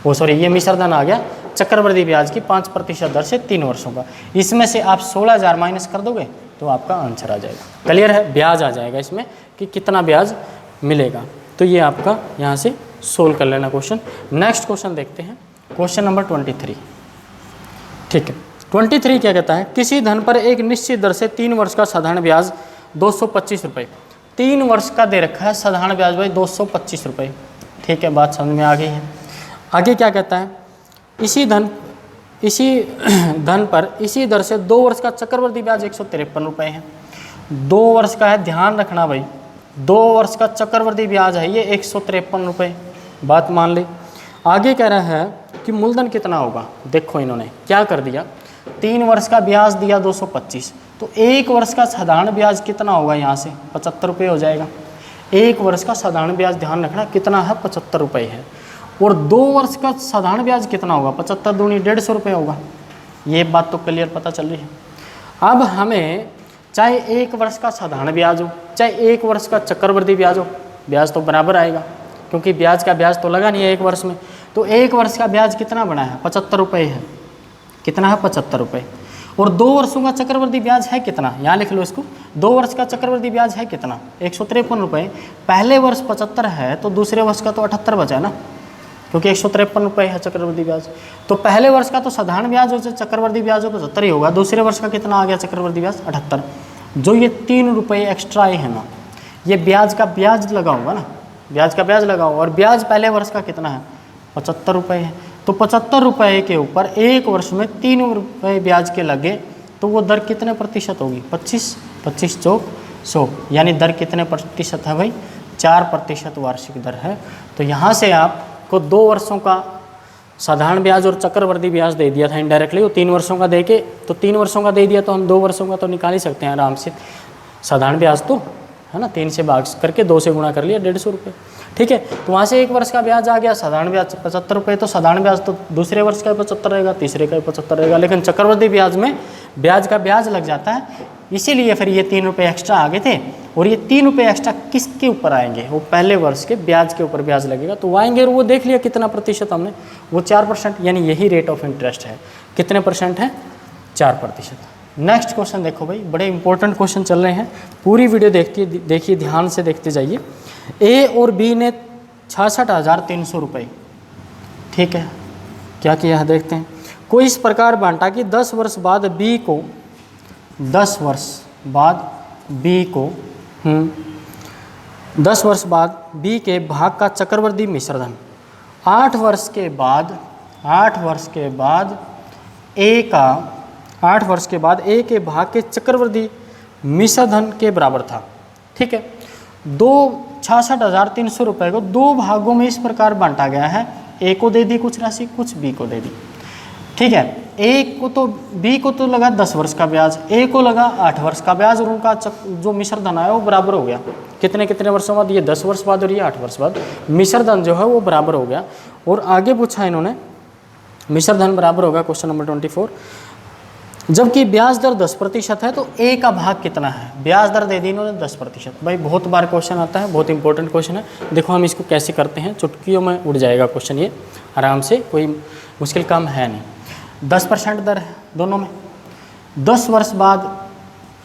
वो सॉरी ये मिश्रधन आ गया चक्रवृद्धि ब्याज की 5% दर से 3 वर्षों का। इसमें से आप 16,000 माइनस कर दोगे तो आपका आंसर आ जाएगा। क्लियर है, ब्याज आ जाएगा इसमें कि कितना ब्याज मिलेगा। तो ये आपका यहाँ से सोल्व कर लेना क्वेश्चन। नेक्स्ट क्वेश्चन देखते हैं, क्वेश्चन नंबर 23, ठीक है। 23 क्या कहता है, किसी धन पर एक निश्चित दर से 3 वर्ष का साधारण ब्याज 225 रुपये, 3 वर्ष का दे रखा है साधारण ब्याज भाई 225 रुपये, ठीक है, बात समझ में आ गई है। आगे क्या कहता है, इसी धन पर इसी दर से 2 वर्ष का चक्रवृद्धि ब्याज 153 रुपये है। 2 वर्ष का है, ध्यान रखना भाई, 2 वर्ष का चक्रवृद्धि ब्याज है ये 153 रुपये, बात मान ली। आगे कह रहा है कि मूलधन कितना होगा। देखो इन्होंने क्या कर दिया, 3 वर्ष का ब्याज दिया 225, तो 1 वर्ष का साधारण ब्याज कितना होगा, यहाँ से 75 रुपये हो जाएगा। 1 वर्ष का साधारण ब्याज ध्यान रखना कितना है, 75 रुपये है, और 2 वर्ष का साधारण ब्याज कितना होगा, 75 दूनी 150 रुपये होगा। ये बात तो क्लियर पता चल रही है। अब हमें चाहे 1 वर्ष का साधारण ब्याज हो, चाहे 1 वर्ष का चक्रवृद्धि ब्याज हो, ब्याज तो बराबर आएगा, क्योंकि ब्याज का ब्याज तो लगा नहीं है 1 वर्ष में। तो 1 वर्ष का ब्याज कितना बना है, 75 रुपये है, कितना है 75 रुपये, और 2 वर्षों का चक्रवृद्धि ब्याज है कितना, यहाँ लिख लो इसको, 2 वर्ष का चक्रवृद्धि ब्याज है कितना, 153 रुपये। पहले वर्ष 75 है तो दूसरे वर्ष का तो 78 बचा ना, क्योंकि 153 रुपये है चक्रवृद्धि ब्याज। तो पहले वर्ष का तो साधारण ब्याज हो, चक्रवृद्धि ब्याज हो तो 70 ही होगा, दूसरे वर्ष का कितना आ गया चक्रवृद्धि ब्याज, 78। जो ये 3 रुपये एक्स्ट्रा आए हैं ना, ये ब्याज का ब्याज लगा होगा ना, ब्याज का ब्याज लगा होगा, और ब्याज पहले वर्ष का कितना है, 75 रुपये है। तो 75 रुपये के ऊपर 1 वर्ष में 3 रुपये ब्याज के लगे, तो वो दर कितने प्रतिशत होगी, 25, 25 चौक 100, यानी दर कितने प्रतिशत है भाई, 4% वार्षिक दर है। तो यहाँ से आपको 2 वर्षों का साधारण ब्याज और चक्रवृद्धि ब्याज दे दिया था इनडायरेक्टली, वो 3 वर्षों का दे के, तो 3 वर्षों का दे दिया तो हम 2 वर्षों का तो निकाल ही सकते हैं आराम से साधारण ब्याज तो, है ना, 3 से भाग करके 2 से गुणा कर लिया, 150 रुपये। ठीक है, तो वहाँ से 1 वर्ष का ब्याज आ गया, साधारण ब्याज 75 रुपये। तो साधारण ब्याज तो दूसरे वर्ष का 75 रहेगा, तीसरे का 75 रहेगा, लेकिन चक्रवृद्धि ब्याज में ब्याज का ब्याज लग जाता है, इसीलिए फिर ये 3 रुपये एक्स्ट्रा आ गए थे। और ये 3 रुपये एक्स्ट्रा किसके ऊपर आएंगे? वो पहले वर्ष के ब्याज के ऊपर ब्याज लगेगा। तो वो आएंगे, और वो देख लिया कितना प्रतिशत हमने, वो 4%, यानी यही रेट ऑफ इंटरेस्ट है। कितने परसेंट है? 4%। नेक्स्ट क्वेश्चन देखो भाई, बड़े इंपॉर्टेंट क्वेश्चन चल रहे हैं, पूरी वीडियो देखिए, ध्यान से देखते जाइए। ए और बी ने 66,300 रुपये, ठीक है, क्या किया है देखते हैं। कोई इस प्रकार बांटा कि 10 वर्ष बाद बी को 10 वर्ष बाद बी के भाग का चक्रवृद्धि मिश्रधन 8 वर्ष के बाद ए के भाग के चक्रवृद्धि मिश्रधन के बराबर था। ठीक है, 66,300 रुपये को 2 भागों में इस प्रकार बांटा गया है। ए को दे दी कुछ राशि, कुछ बी को दे दी। ठीक है, ए को तो बी को तो लगा 10 वर्ष का ब्याज, ए को लगा 8 वर्ष का ब्याज, और उनका जो मिश्रधन आया वो बराबर हो गया। कितने वर्षों बाद? ये 10 वर्ष बाद और ये 8 वर्ष बाद। मिश्रधन जो है वो बराबर हो गया। और आगे पूछा इन्होंने, मिश्रधन बराबर होगा, क्वेश्चन नंबर 24, जबकि ब्याज दर 10% है तो ए का भाग कितना है? ब्याज दर दे दी इन्होंने 10%। भाई बहुत बार क्वेश्चन आता है, बहुत इंपॉर्टेंट क्वेश्चन है। देखो हम इसको कैसे करते हैं, चुटकियों में उड़ जाएगा क्वेश्चन, ये आराम से, कोई मुश्किल काम है नहीं। 10% दर है दोनों में। 10 वर्ष बाद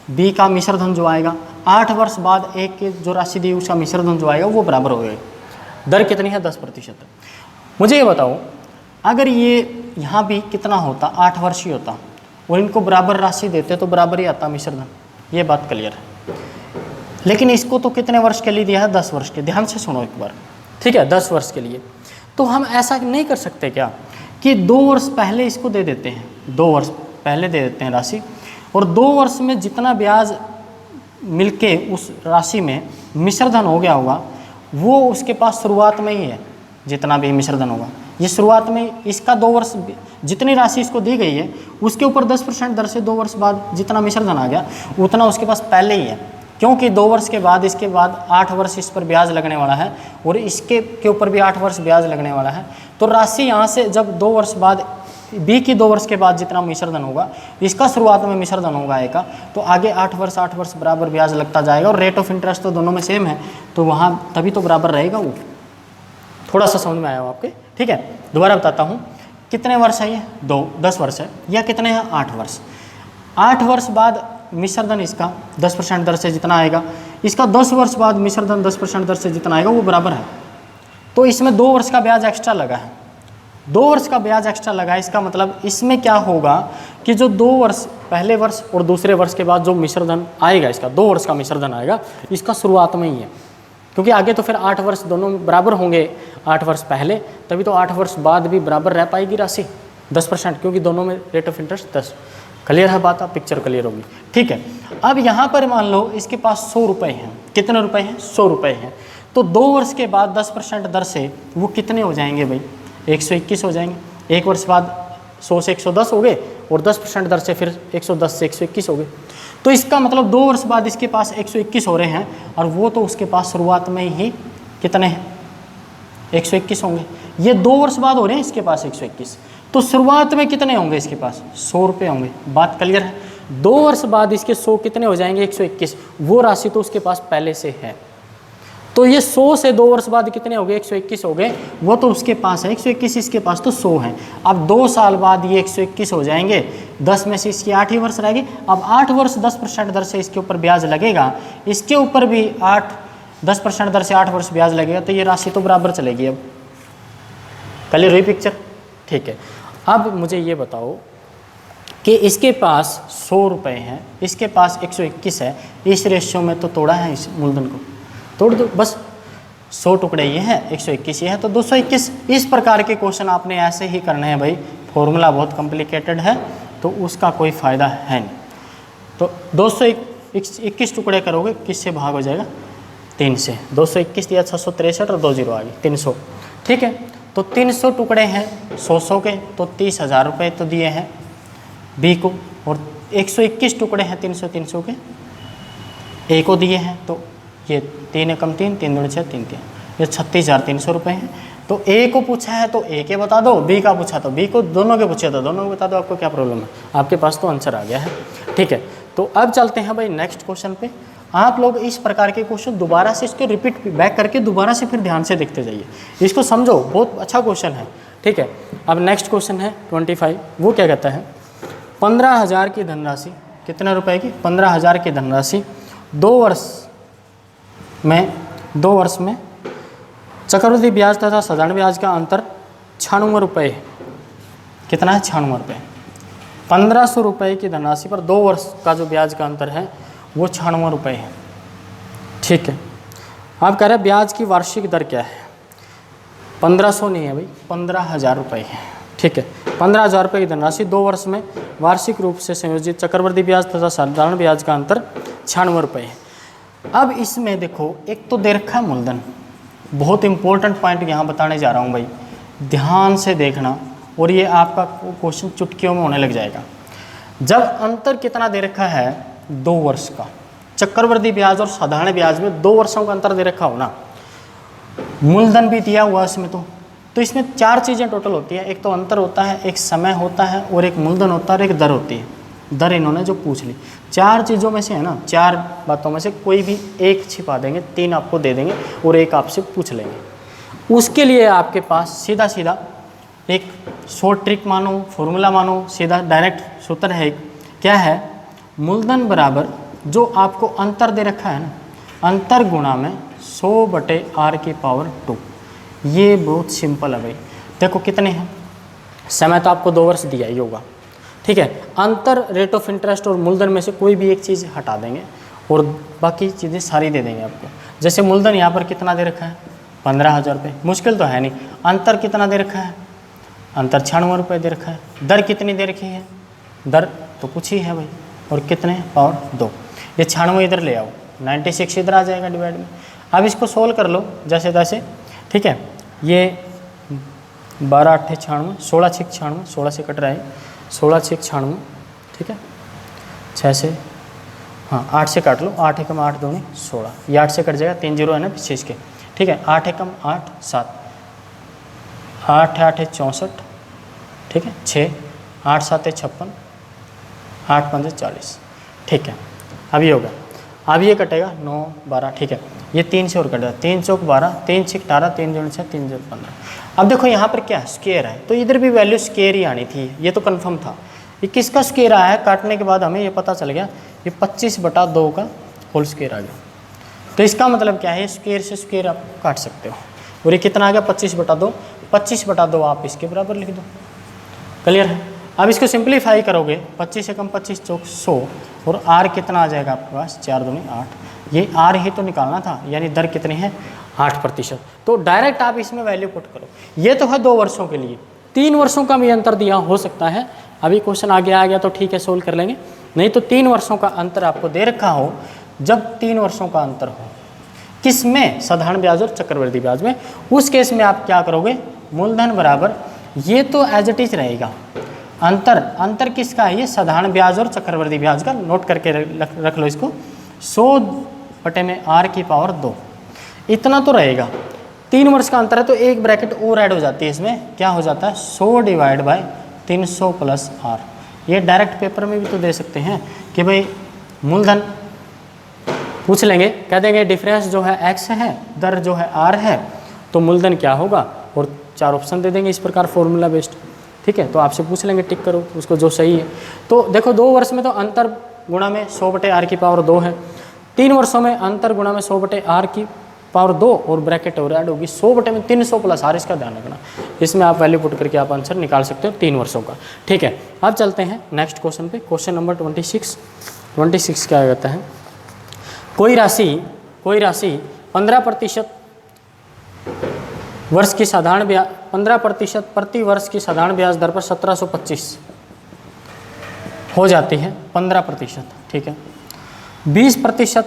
बी का मिश्रधन जो आएगा, 8 वर्ष बाद ए के जो राशि दी उसका मिश्रधन जो आएगा वो बराबर हो जाएगा। दर कितनी है? 10%। मुझे ये बताओ, अगर ये यहाँ भी कितना होता, 8 वर्ष ही होता, और इनको बराबर राशि देते तो बराबर ही आता मिश्रधन, ये बात क्लियर है। लेकिन इसको तो कितने वर्ष के लिए दिया है? 10 वर्ष के। ध्यान से सुनो एक बार, ठीक है, 10 वर्ष के लिए। तो हम ऐसा नहीं कर सकते क्या कि 2 वर्ष पहले इसको दे देते हैं, 2 वर्ष पहले दे देते हैं राशि, और 2 वर्ष में जितना ब्याज मिलके उस राशि में मिश्रधन हो गया होगा वो उसके पास शुरुआत में ही है। जितना भी मिश्रधन होगा ये शुरुआत में, इसका 2 वर्ष जितनी राशि इसको दी गई है उसके ऊपर 10% दर से 2 वर्ष बाद जितना मिश्रधन आ गया उतना उसके पास पहले ही है, क्योंकि 2 वर्ष के बाद इसके बाद 8 वर्ष इस पर ब्याज लगने वाला है और इसके के ऊपर भी 8 वर्ष ब्याज लगने वाला है। तो राशि यहाँ से जब 2 वर्ष बाद बी की 2 वर्ष के बाद जितना मिश्रधन होगा, इसका शुरुआत में मिश्रधन होगा ए का, तो आगे 8 वर्ष बराबर ब्याज लगता जाएगा, और रेट ऑफ इंटरेस्ट तो दोनों में सेम है, तो वहाँ तभी तो बराबर रहेगा वो। थोड़ा सा समझ में आया हो आपके? ठीक है, दोबारा बताता हूँ, कितने वर्ष है ये? 10 वर्ष है, या कितने हैं? 8 वर्ष। 8 वर्ष बाद मिश्रधन इसका 10% दर से जितना आएगा, इसका 10 वर्ष बाद मिश्रधन 10% दर से जितना आएगा वो बराबर है। तो इसमें 2 वर्ष का ब्याज एक्स्ट्रा लगा है, 2 वर्ष का ब्याज एक्स्ट्रा लगा है। इसका मतलब इसमें क्या होगा कि जो 2 वर्ष पहले वर्ष और दूसरे वर्ष के बाद जो मिश्रधन आएगा, इसका 2 वर्ष का मिश्रधन आएगा, इसका शुरुआत में ही है, क्योंकि आगे तो फिर 8 वर्ष दोनों बराबर होंगे। 8 वर्ष पहले, तभी तो 8 वर्ष बाद भी बराबर रह पाएगी राशि 10%, क्योंकि दोनों में रेट ऑफ इंटरेस्ट 10। क्लियर है बात? आप पिक्चर क्लियर होगी। ठीक है, अब यहाँ पर मान लो इसके पास 100 रुपये हैं। कितने रुपये हैं? 100 रुपये हैं। तो 2 वर्ष के बाद 10% दर से वो कितने हो जाएंगे भाई? 121 हो जाएंगे। 1 वर्ष बाद 100 से 110 हो गए, और 10% दर से फिर 110 से 121 हो गए। तो इसका मतलब 2 वर्ष बाद इसके पास 121 हो रहे हैं, और वो तो उसके पास शुरुआत में ही कितने हैं? 121 होंगे। ये 2 वर्ष बाद हो रहे हैं इसके पास 121, तो शुरुआत में कितने होंगे इसके पास? 100 रुपये होंगे। बात क्लियर है? 2 वर्ष बाद इसके 100 कितने हो जाएंगे? 121। वो राशि तो उसके पास पहले से है, तो ये 100 से 2 वर्ष बाद कितने हो गए? 121 हो गए। वो तो उसके पास है 121, इसके पास तो 100 है। अब 2 साल बाद ये 121 हो जाएंगे, 10 में से इसकी 8 ही वर्ष रहेगी। अब 8 वर्ष 10% दर से इसके ऊपर ब्याज लगेगा, इसके ऊपर भी 10% दर से 8 वर्ष ब्याज लगेगा, तो ये राशि तो बराबर चलेगी। अब क्लियर हुई पिक्चर? ठीक है, अब मुझे ये बताओ कि इसके पास 100 रुपये हैं, इसके पास 121 है, इस रेशियो में तो तोड़ा है, इस मूलधन को तोड़ दो बस। 100 टुकड़े ये हैं, 121 ये है, तो 221। इस प्रकार के क्वेश्चन आपने ऐसे ही करने हैं भाई। फॉर्मूला बहुत कॉम्प्लिकेटेड है तो उसका कोई फ़ायदा है नहीं। तो 221 टुकड़े करोगे, किससे भाग हो जाएगा? 3 से। 221 दिया 663 और 2 जीरो आ गई 300। ठीक है, तो 300 टुकड़े हैं 100 के, तो 30,000 रुपये तो दिए हैं बी को, और 121 टुकड़े हैं 300 के ए को दिए हैं, तो ये 3 एकम 3, 3 दूनी 6, 3 3, ये 36,300 रुपये हैं। तो ए को पूछा है तो ए के बता दो, बी का पूछा तो बी को, दोनों के पूछे तो दोनों को बता दो, आपको क्या प्रॉब्लम है, आपके पास तो आंसर आ गया है। ठीक है, तो अब चलते हैं भाई नेक्स्ट क्वेश्चन पे। आप लोग इस प्रकार के क्वेश्चन दोबारा से इसके रिपीट बैक करके दोबारा से फिर ध्यान से देखते जाइए, इसको समझो, बहुत अच्छा क्वेश्चन है। ठीक है, अब नेक्स्ट क्वेश्चन है 25, वो क्या कहता है 15,000 की धनराशि, कितने रुपए की, 15,000 की धनराशि 2 वर्ष में चक्रवृद्धि ब्याज तथा साधारण ब्याज का अंतर 96 रुपये है। कितना है, 96 रुपये। 1,500 रुपये की धनराशि पर 2 वर्ष का जो ब्याज का अंतर है वो 96 रुपये है। ठीक है, आप कह रहे हैं ब्याज की वार्षिक दर क्या है, 1500 नहीं है भाई, 15,000 रुपये है। ठीक है, 15,000 रुपये की धनराशि 2 वर्ष में वार्षिक रूप से संयोजित चक्रवृद्धि ब्याज तथा साधारण ब्याज का अंतर 96 रुपये है। अब इसमें देखो, एक तो दे रखा है मूलधन, बहुत इंपॉर्टेंट पॉइंट यहाँ बताने जा रहा हूँ भाई, ध्यान से देखना, और ये आपका क्वेश्चन चुटकियों में होने लग जाएगा। जब अंतर कितना दे रखा है 2 वर्ष का, चक्रवृद्धि ब्याज और साधारण ब्याज में 2 वर्षों का अंतर दे रखा हो ना, मूलधन भी दिया हुआ इसमें, तो इसमें 4 चीज़ें टोटल होती है। एक तो अंतर होता है, एक समय होता है, और एक मूलधन होता है, और एक दर होती है। दर इन्होंने जो पूछ ली, 4 चीज़ों में से है ना, 4 बातों में से कोई भी एक छिपा देंगे, 3 आपको दे देंगे और एक आपसे पूछ लेंगे। उसके लिए आपके पास सीधा सीधा एक शॉर्ट ट्रिक मानो, फॉर्मूला मानो, सीधा डायरेक्ट सूत्र है। क्या है, मूलधन बराबर जो आपको अंतर दे रखा है ना, अंतर गुणा में 100/r⁴ ये बहुत सिंपल है भाई। देखो कितने हैं, समय तो आपको 2 वर्ष दिया ही होगा। ठीक है, अंतर रेट ऑफ इंटरेस्ट और मूलधन में से कोई भी एक चीज़ हटा देंगे और बाकी चीज़ें सारी दे देंगे आपको। जैसे मूलधन यहाँ पर कितना दे रखा है, 15,000 रुपये, मुश्किल तो है नहीं। अंतर कितना दे रखा है, अंतर 96 रुपये दे रखा है। दर कितनी दे रखी है, दर तो कुछ ही है भाई, और कितने, पावर 2। ये 96 इधर ले आओ, 96 इधर आ जाएगा डिवाइड में। अब इसको सोल्व कर लो जैसे तैसे। ठीक है, ये 12 8 96, 16 6 96, 16 से कट रहा है, 16 6 96। ठीक है, 6 से, हाँ 8 से काट लो, 8 एकम 8 दूनी 16, ये 8 से कट जाएगा, 3 जीरो है ना पीछे इसके। ठीक है, 8 एकम 8 7, 8 8 है 64। ठीक है, 6 8 7 है 56, 8 5 है 40। ठीक है, अब ये होगा, अब ये कटेगा 9 12। ठीक है, ये 3 से और कटेगा, 3 चौक 12, 3 6 18, 3 दूनी 6, 3 जोड़ 15। अब देखो यहाँ पर क्या है, स्क्वायर है, तो इधर भी वैल्यू स्क्वायर ही आनी थी, ये तो कंफर्म था। ये किसका स्क्वायर आया है, काटने के बाद हमें ये पता चल गया, ये 25/2 का होल स्क्वायर आ गया। तो इसका मतलब क्या है, स्क्वायर से स्क्वायर आप काट सकते हो, और ये कितना आ गया 25/2। 25/2 आप इसके बराबर लिख दो, क्लियर है। अब इसको सिंप्लीफाई करोगे, 25 एकम 25 चौक 100, और आर कितना आ जाएगा आपके पास, 4 दूनी 8। ये आर ही तो निकालना था, यानी दर कितनी है 8%। तो डायरेक्ट आप इसमें वैल्यू पुट करो। ये तो है 2 वर्षों के लिए, 3 वर्षों का भी अंतर दिया हो सकता है। अभी क्वेश्चन आगे आ गया तो ठीक है, सोल्व कर लेंगे, नहीं तो 3 वर्षों का अंतर आपको दे रखा हो। जब 3 वर्षों का अंतर हो, किस में, साधारण ब्याज और चक्रवृद्धि ब्याज में, उस केस में आप क्या करोगे, मूलधन बराबर, ये तो एज इट इज रहेगा, अंतर किसका है, ये साधारण ब्याज और चक्रवृद्धि ब्याज का। नोट करके रख लो इसको, 100/r⁴ इतना तो रहेगा। 3 वर्ष का अंतर है तो एक ब्रैकेट और ऐड हो जाती है इसमें, क्या हो जाता है 100/300 + r। ये डायरेक्ट पेपर में भी तो दे सकते हैं कि भाई मूलधन पूछ लेंगे, कह देंगे डिफरेंस जो है x है, दर जो है r है, तो मूलधन क्या होगा, और 4 ऑप्शन दे देंगे इस प्रकार फॉर्मूला बेस्ड। ठीक है, तो आपसे पूछ लेंगे, टिक करो उसको जो सही है। तो देखो 2 वर्ष में तो अंतर गुणा में 100/r⁴ है, 3 वर्षों में अंतर गुणा में 100/r⁴ और ब्रैकेट और ऐड होगी 100/300 + r। इसका ध्यान रखना, इसमें आप वैल्यू पुट करके आप आंसर निकाल सकते हो 3 वर्षों का। ठीक है, अब चलते हैं नेक्स्ट क्वेश्चन पे, क्वेश्चन नंबर 26। 26 क्या कहता है, कोई राशि 15% वर्ष की साधारण ब्याज, 15% प्रति वर्ष की साधारण ब्याज दर पर 1725 हो जाती है, 15%। ठीक है, 20%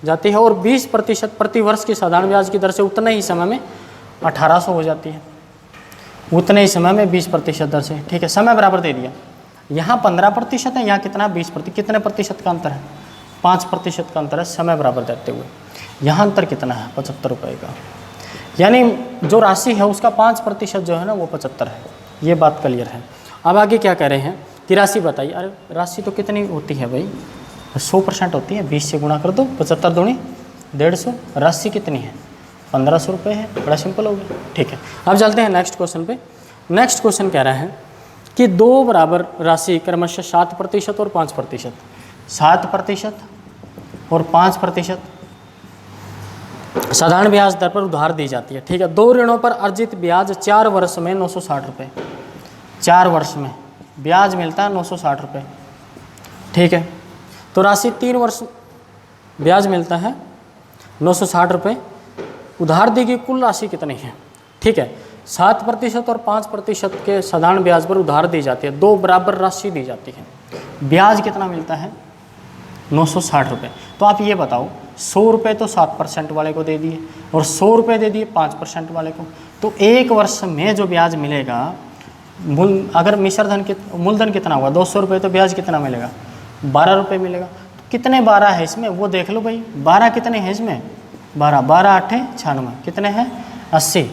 जाती है, और 20% प्रति वर्ष की साधारण ब्याज की दर से उतने ही समय में 1800 हो जाती है, उतने ही समय में 20% दर से। ठीक है, समय बराबर दे दिया, यहाँ 15% है, यहाँ कितना 20%, कितने प्रतिशत का अंतर है, 5% का अंतर है समय बराबर देते हुए। यहाँ अंतर कितना है 75 रुपये का, यानी जो राशि है उसका 5% जो है ना वो 75 है। ये बात क्लियर है। अब आगे क्या कह रहे हैं कि राशि बताइए। अरे राशि तो कितनी होती है भाई, 100% होती है। 20 से गुणा कर दो, 75 दूनी 150। राशि कितनी है 1500 रुपये है। बड़ा सिंपल हो गया। ठीक है, अब चलते हैं नेक्स्ट क्वेश्चन पे। नेक्स्ट क्वेश्चन कह रहा है कि दो बराबर राशि क्रमशः 7% और 5%, 7% और 5% साधारण ब्याज दर पर उधार दी जाती है। ठीक है, दो ऋणों पर अर्जित ब्याज 4 वर्ष में 960 रुपये, 4 वर्ष में ब्याज मिलता है 960 रुपये। ठीक है, तो राशि 3 वर्ष ब्याज मिलता है 960 रुपये। उधार दी गई कुल राशि कितनी है? ठीक है, 7% और 5% के साधारण ब्याज पर उधार दी जाती है, दो बराबर राशि दी जाती है। ब्याज कितना मिलता है 960 रुपये। तो आप ये बताओ 100 रुपये तो 7% वाले को दे दिए और 100 रुपये दे दिए 5% वाले को, तो एक वर्ष में जो ब्याज मिलेगा अगर मिश्र धन मूलधन कितना होगा 200 रुपये, तो ब्याज कितना मिलेगा 12 रुपये मिलेगा। तो कितने 12 है इसमें वो देख लो भाई, 12 कितने हैं इसमें 12, 12 8 96, कितने हैं 80।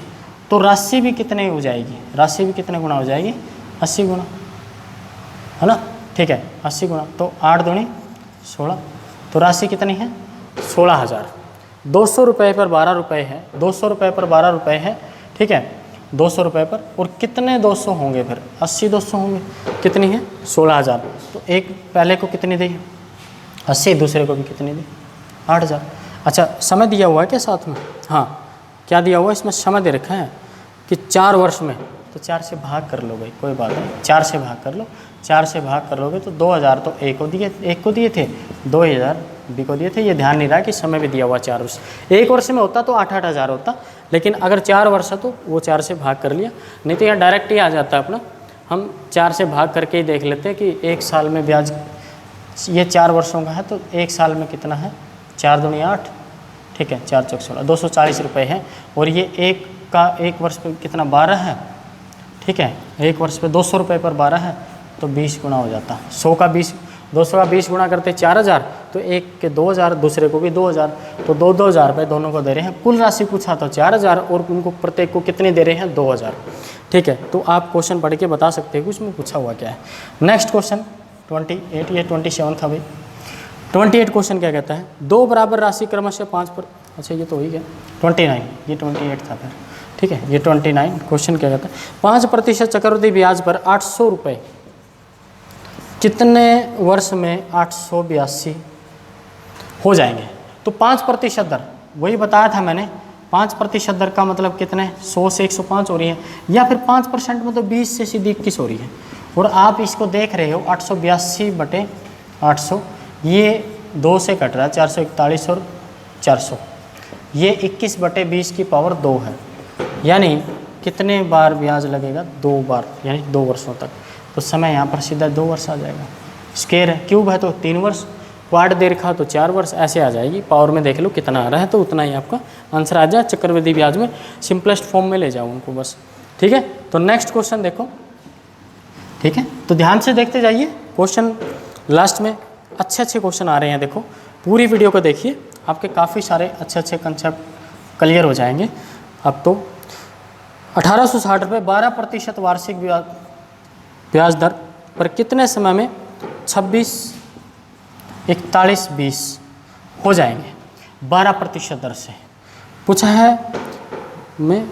तो राशि भी कितने हो जाएगी, राशि भी कितने गुना हो जाएगी 80 गुना, है ना। ठीक है, 80 गुना तो 8 दूनी 16, तो राशि कितनी है 16,000। 200 रुपये पर 12 रुपये है, 200 रुपये पर 12 रुपये है। ठीक है, 200 रुपये पर, और कितने 200 होंगे फिर 80 200 होंगे, कितनी है 16,000। तो एक पहले को कितनी दी 80, दूसरे को भी कितनी दी 8,000। अच्छा, समय दिया हुआ है क्या साथ में? हाँ, क्या दिया हुआ है इसमें? समय दे रखा है कि 4 वर्ष में, तो 4 से भाग कर लो भाई, कोई बात नहीं, 4 से भाग कर लो। 4 से भाग कर लोगे तो 2,000 तो एक को दिए थे, 2,000 बी को दिए थे। ये ध्यान नहीं रहा कि समय भी दिया हुआ 4 वर्ष। एक वर्ष में होता तो 8,000 होता, लेकिन अगर 4 वर्ष है तो वो 4 से भाग कर लिया, नहीं तो यहाँ डायरेक्ट ही आ जाता अपना। हम 4 से भाग करके ही देख लेते हैं कि एक साल में ब्याज, ये 4 वर्षों का है तो एक साल में कितना है 4 दूनी 8। ठीक है, 4 चौक 16, 240 रुपये है। और ये एक वर्ष पे कितना 12 है। ठीक है, एक वर्ष पे 200 रुपये पर 12 है तो 20 गुना हो जाता। 100 का 20, 200 का 20 गुना करते 4,000, तो एक के 2,000, दूसरे को भी 2,000, तो 2,000 रुपये दोनों को दे रहे हैं। कुल राशि पूछा तो 4,000 और उनको प्रत्येक को कितने दे रहे हैं 2,000। ठीक है, तो आप क्वेश्चन पढ़ के बता सकते हैं कि उसमें पूछा हुआ क्या है। नेक्स्ट क्वेश्चन 28, ये 27 था भाई। 28 क्वेश्चन क्या कहता है, दो बराबर राशि क्रमशः 5 पर, अच्छा ये तो हो ही गया 29, ये 28 था फिर। ठीक है, ये 29 क्वेश्चन क्या कहता है, 5% चक्रवृद्धि ब्याज पर 800 रुपये कितने वर्ष में 882 हो जाएंगे। तो 5% दर, वही बताया था मैंने, 5% दर का मतलब कितने 100 से 105 हो रही है, या फिर 5% मतलब 20 से सीधी 21 हो रही है। और आप इसको देख रहे हो 882 बटे 800, ये 2 से कट रहा है 441 और 400, ये 21 बटे 20 की पावर 2 है, यानी कितने बार ब्याज लगेगा 2 बार, यानी 2 वर्षों तक। तो समय यहाँ पर सीधा 2 वर्ष आ जाएगा। स्क्वायर है, क्यूब है तो 3 वर्ष, क्वाड दे रखा तो 4 वर्ष, ऐसे आ जाएगी। पावर में देख लो कितना आ रहा है, तो उतना ही आपका आंसर आ जाए। चक्रवृद्धि ब्याज में सिंपलेस्ट फॉर्म में ले जाओ उनको बस। ठीक है, तो नेक्स्ट क्वेश्चन देखो। ठीक है, तो ध्यान से देखते जाइए क्वेश्चन, लास्ट में अच्छे क्वेश्चन आ रहे हैं। देखो पूरी वीडियो को देखिए, आपके काफ़ी सारे अच्छे कंसेप्ट क्लियर हो जाएंगे। अब तो 1860 रुपये 12% वार्षिक ब्याज दर पर कितने समय में 26, 41, 20 हो जाएंगे 12% दर से पूछा है। मैं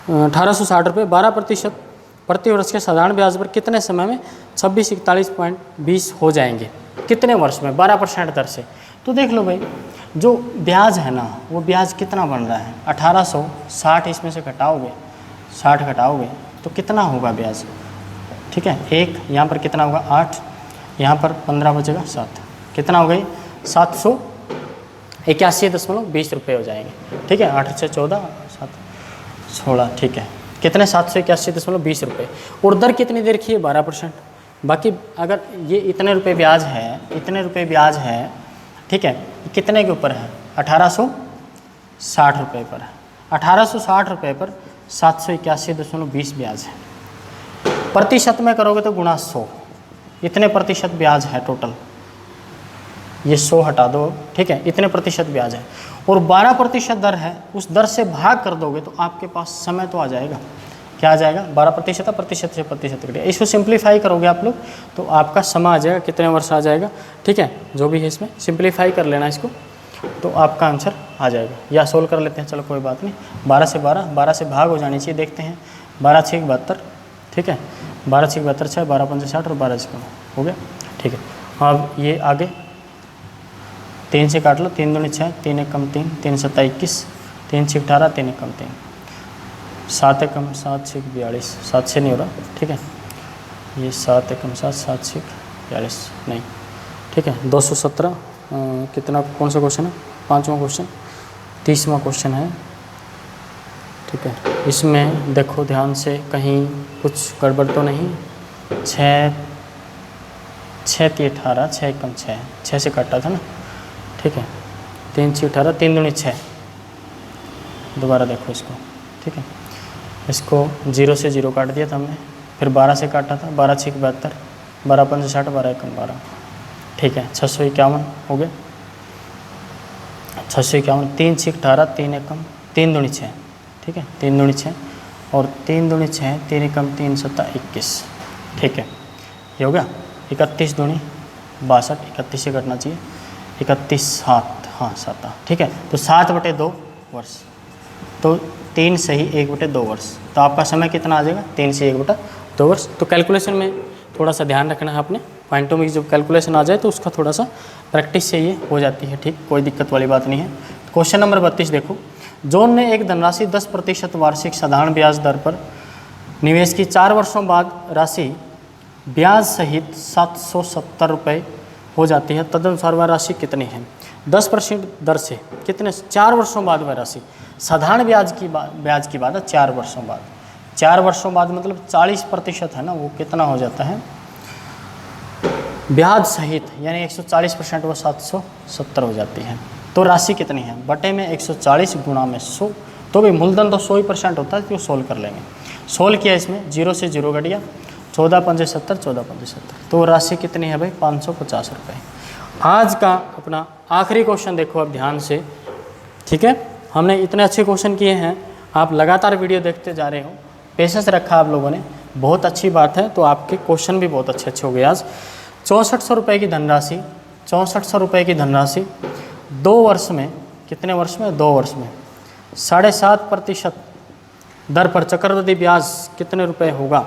1860 रुपये 12% प्रति वर्ष के साधारण ब्याज पर कितने समय में 26, 41.20 हो जाएंगे, कितने वर्ष में 12% दर से। तो देख लो भाई, जो ब्याज है ना वो ब्याज कितना बन रहा है 1860, इसमें से घटाओगे 60 घटाओगे तो कितना होगा ब्याज। ठीक है, एक यहाँ पर कितना होगा 8, यहाँ पर 15 बचेगा 7, कितना हो गई 781.20 रुपये हो जाएंगे। ठीक है, 8 से 14, 7 16, ठीक है, कितने 781.20 रुपये। और दर कितनी दे रखी है 12%। बाकी अगर ये इतने रुपये ब्याज है, इतने रुपये ब्याज है, ठीक है, कितने के ऊपर है 1860 रुपये पर है। 1860 रुपये पर 781.20 ब्याज है। प्रतिशत में करोगे तो गुणा 100, इतने प्रतिशत ब्याज है टोटल। ये 100 हटा दो, ठीक है, इतने प्रतिशत ब्याज है और 12% दर है, उस दर से भाग कर दोगे तो आपके पास समय तो आ जाएगा, क्या आ जाएगा, 12% प्रतिशत से प्रतिशत कटेगा। इसको सिंप्लीफाई करोगे आप लोग तो आपका समय आ जाएगा, कितने वर्ष आ जाएगा, ठीक है, जो भी है इसमें सिंप्लीफाई कर लेना इसको तो आपका आंसर आ जाएगा। या सोल्व कर लेते हैं, चलो कोई बात नहीं, 12 से 12 से भाग हो जानी चाहिए, देखते हैं, 12 × 6 = 72, ठीक है, 12 × 6 = 72, 6, 12 × 5 = 60 और 12 × 9 हो गया, ठीक है। अब ये आगे 3 से काट लो, 3 दूनी 6, 3 × 1 = 3, 3 × 7 = 21, 3 × 6 = 18, 3 × 1 = 3, 7 × 1 = 7, 6 × 42, 7 से नहीं हो रहा, ठीक है, ये 7 × 1 = 7, 7 × 6 = 42 नहीं, ठीक है, 217 कितना, कौन सा क्वेश्चन है, 5वां क्वेश्चन, 30वां क्वेश्चन है, ठीक है। इसमें देखो ध्यान से कहीं कुछ गड़बड़ तो नहीं, 6 × 3 = 18, 6 × 1 = 6, 6 से काटा था ना, ठीक है, 3 × 6 = 18, 3 दूनी 6, दोबारा देखो इसको, ठीक है, इसको 0 से 0 काट दिया था हमने, फिर 12 से काटा था, 12 × 6 = 72, 12 × 5 = 60, 12 × 1 = 12, ठीक है, 651 हो गया, 651, 3 × 6 = 18, 3 × 1 = 3 दूनी 6, ठीक है, 3 दूनी 6 और 3 दूनी 6, 3 × 1 = 3, 7 = 21, ठीक है, ये हो गया, 31 दूनी 62, 31 से कटना चाहिए, 31 7, हाँ 7, ठीक है, तो 7/2 वर्ष, तो 3 सही 1/2 वर्ष, तो आपका समय कितना आ जाएगा, 3 से 1/2 वर्ष। तो कैलकुलेशन में थोड़ा सा ध्यान रखना है आपने, पॉइंटों में जब कैलकुलेशन आ जाए तो उसका थोड़ा सा प्रैक्टिस से ये हो जाती है, ठीक, कोई दिक्कत वाली बात नहीं है। क्वेश्चन नंबर 32 देखो, जॉन ने एक धनराशि 10% वार्षिक साधारण ब्याज दर पर निवेश की, 4 वर्षों बाद राशि ब्याज सहित 770 रुपये हो जाती है, तदनुसार वह राशि कितनी है। 10% दर से कितने, 4 वर्षों बाद वह राशि, साधारण ब्याज की बात है, 4 वर्षों बाद, 4 वर्षों बाद मतलब 40% है ना, वो कितना हो जाता है ब्याज सहित, यानी 140% वो 770 हो जाती है। तो राशि कितनी है, बटे में 140 गुणा में 100, तो भी मूलधन तो 100% होता है, तो सोल्व कर लेंगे। सोल्व किया, इसमें 0 से 0 घट गया, 14 × 5 = 70, 14 × 5 = 70, तो राशि कितनी है भाई, 550 रुपये। आज का अपना आखिरी क्वेश्चन देखो अब ध्यान से, ठीक है, हमने इतने अच्छे क्वेश्चन किए हैं, आप लगातार वीडियो देखते जा रहे हो, पेशेंस रखा आप लोगों ने, बहुत अच्छी बात है, तो आपके क्वेश्चन भी बहुत अच्छे हो गए आज। 6400 रुपये की धनराशि, 6400 रुपये की धनराशि 2 वर्ष में, कितने वर्ष में, 2 वर्ष में 7.5% दर पर चक्रवृद्धि ब्याज कितने रुपए होगा।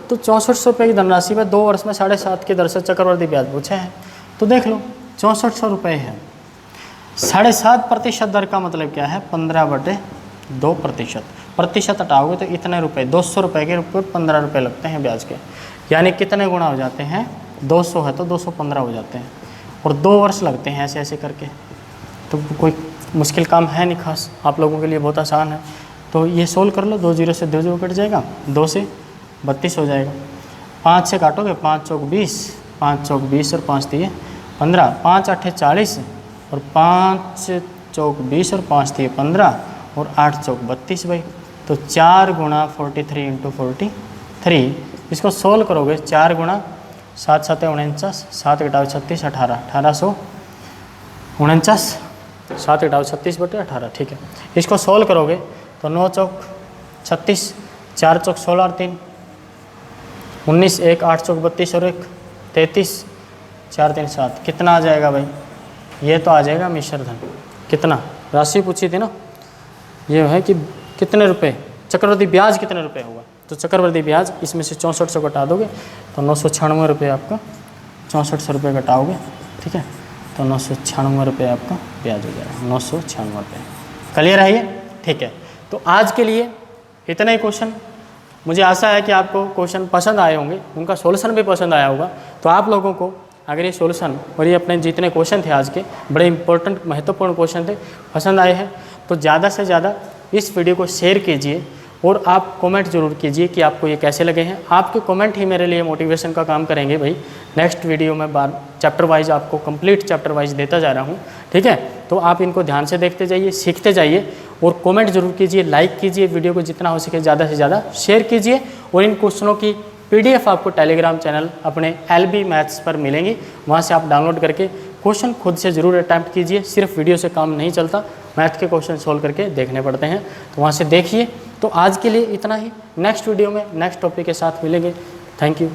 तो 6400 रुपये की धनराशि में 2 वर्ष में 7.5 की दर से चक्रवृद्धि ब्याज पूछा है, तो देख लो 6400 रुपये है, 7.5% दर का मतलब क्या है, 15/2%, प्रतिशत हटाओगे तो इतने रुपए, 200 रुपये के ऊपर 15 रुपये लगते हैं ब्याज के, यानी कितने गुना हो जाते हैं, 200 है तो 215 हो जाते हैं, और 2 वर्ष लगते हैं ऐसे ऐसे करके, तो कोई मुश्किल काम है नहीं खास, आप लोगों के लिए बहुत आसान है। तो ये सोल्व कर लो, 2 0 से 2 0 कट जाएगा, 2 से 32 हो जाएगा, 5 से काटोगे, 5 चौक 20, 5 चौक 20 और 5 दिए 15, 5 8 40 और 5 चौक 20 और 5 दिए 15 और 8 चौक 32 भाई, तो 4 गुणा 43 × 43, इसको सोल्व करोगे, 4 गुणा 7 7 49, 7 घटाओ 36 18, 1849, 7 घटाओ 36/18, ठीक है। इसको सोल्व करोगे तो 9 चौक 36, 4 चौक 16 और 3 19, 1 8 चौक 32 और 1 33, 4 3 7, कितना आ जाएगा भाई, ये तो आ जाएगा मिश्र धन, कितना, राशि पूछी थी ना, ये है कि कितने रुपए, चक्रवृद्धि ब्याज कितने रुपए होगा, तो चक्रवृद्धि ब्याज इसमें से 6400 घटा दोगे तो 996 रुपये आपका, 6400 रुपये घटाओगे, ठीक है, तो 996 रुपये आपका ब्याज हो जाएगा, 996 रुपये। क्लियर है ये, ठीक है। तो आज के लिए इतना ही क्वेश्चन, मुझे आशा है कि आपको क्वेश्चन पसंद आए होंगे, उनका सॉल्यूशन भी पसंद आया होगा। तो आप लोगों को अगर ये सॉल्यूशन और ये अपने जितने क्वेश्चन थे आज के, बड़े इंपॉर्टेंट महत्वपूर्ण क्वेश्चन थे, पसंद आए हैं तो ज़्यादा से ज़्यादा इस वीडियो को शेयर कीजिए और आप कमेंट जरूर कीजिए कि आपको ये कैसे लगे हैं। आपके कमेंट ही मेरे लिए मोटिवेशन का काम करेंगे भाई। नेक्स्ट वीडियो में चैप्टर वाइज आपको कंप्लीट चैप्टर वाइज देता जा रहा हूँ, ठीक है। तो आप इनको ध्यान से देखते जाइए, सीखते जाइए और कमेंट जरूर कीजिए, लाइक कीजिए, वीडियो को जितना हो सके ज़्यादा से ज़्यादा शेयर कीजिए। और इन क्वेश्चनों की PDF आपको टेलीग्राम चैनल अपने LB मैथ्स पर मिलेंगी, वहाँ से आप डाउनलोड करके क्वेश्चन खुद से ज़रूर अटैम्प्ट कीजिए, सिर्फ वीडियो से काम नहीं चलता, मैथ के क्वेश्चन सोल्व करके देखने पड़ते हैं, तो वहाँ से देखिए। तो आज के लिए इतना ही, नेक्स्ट वीडियो में नेक्स्ट टॉपिक के साथ मिलेंगे। Thank you.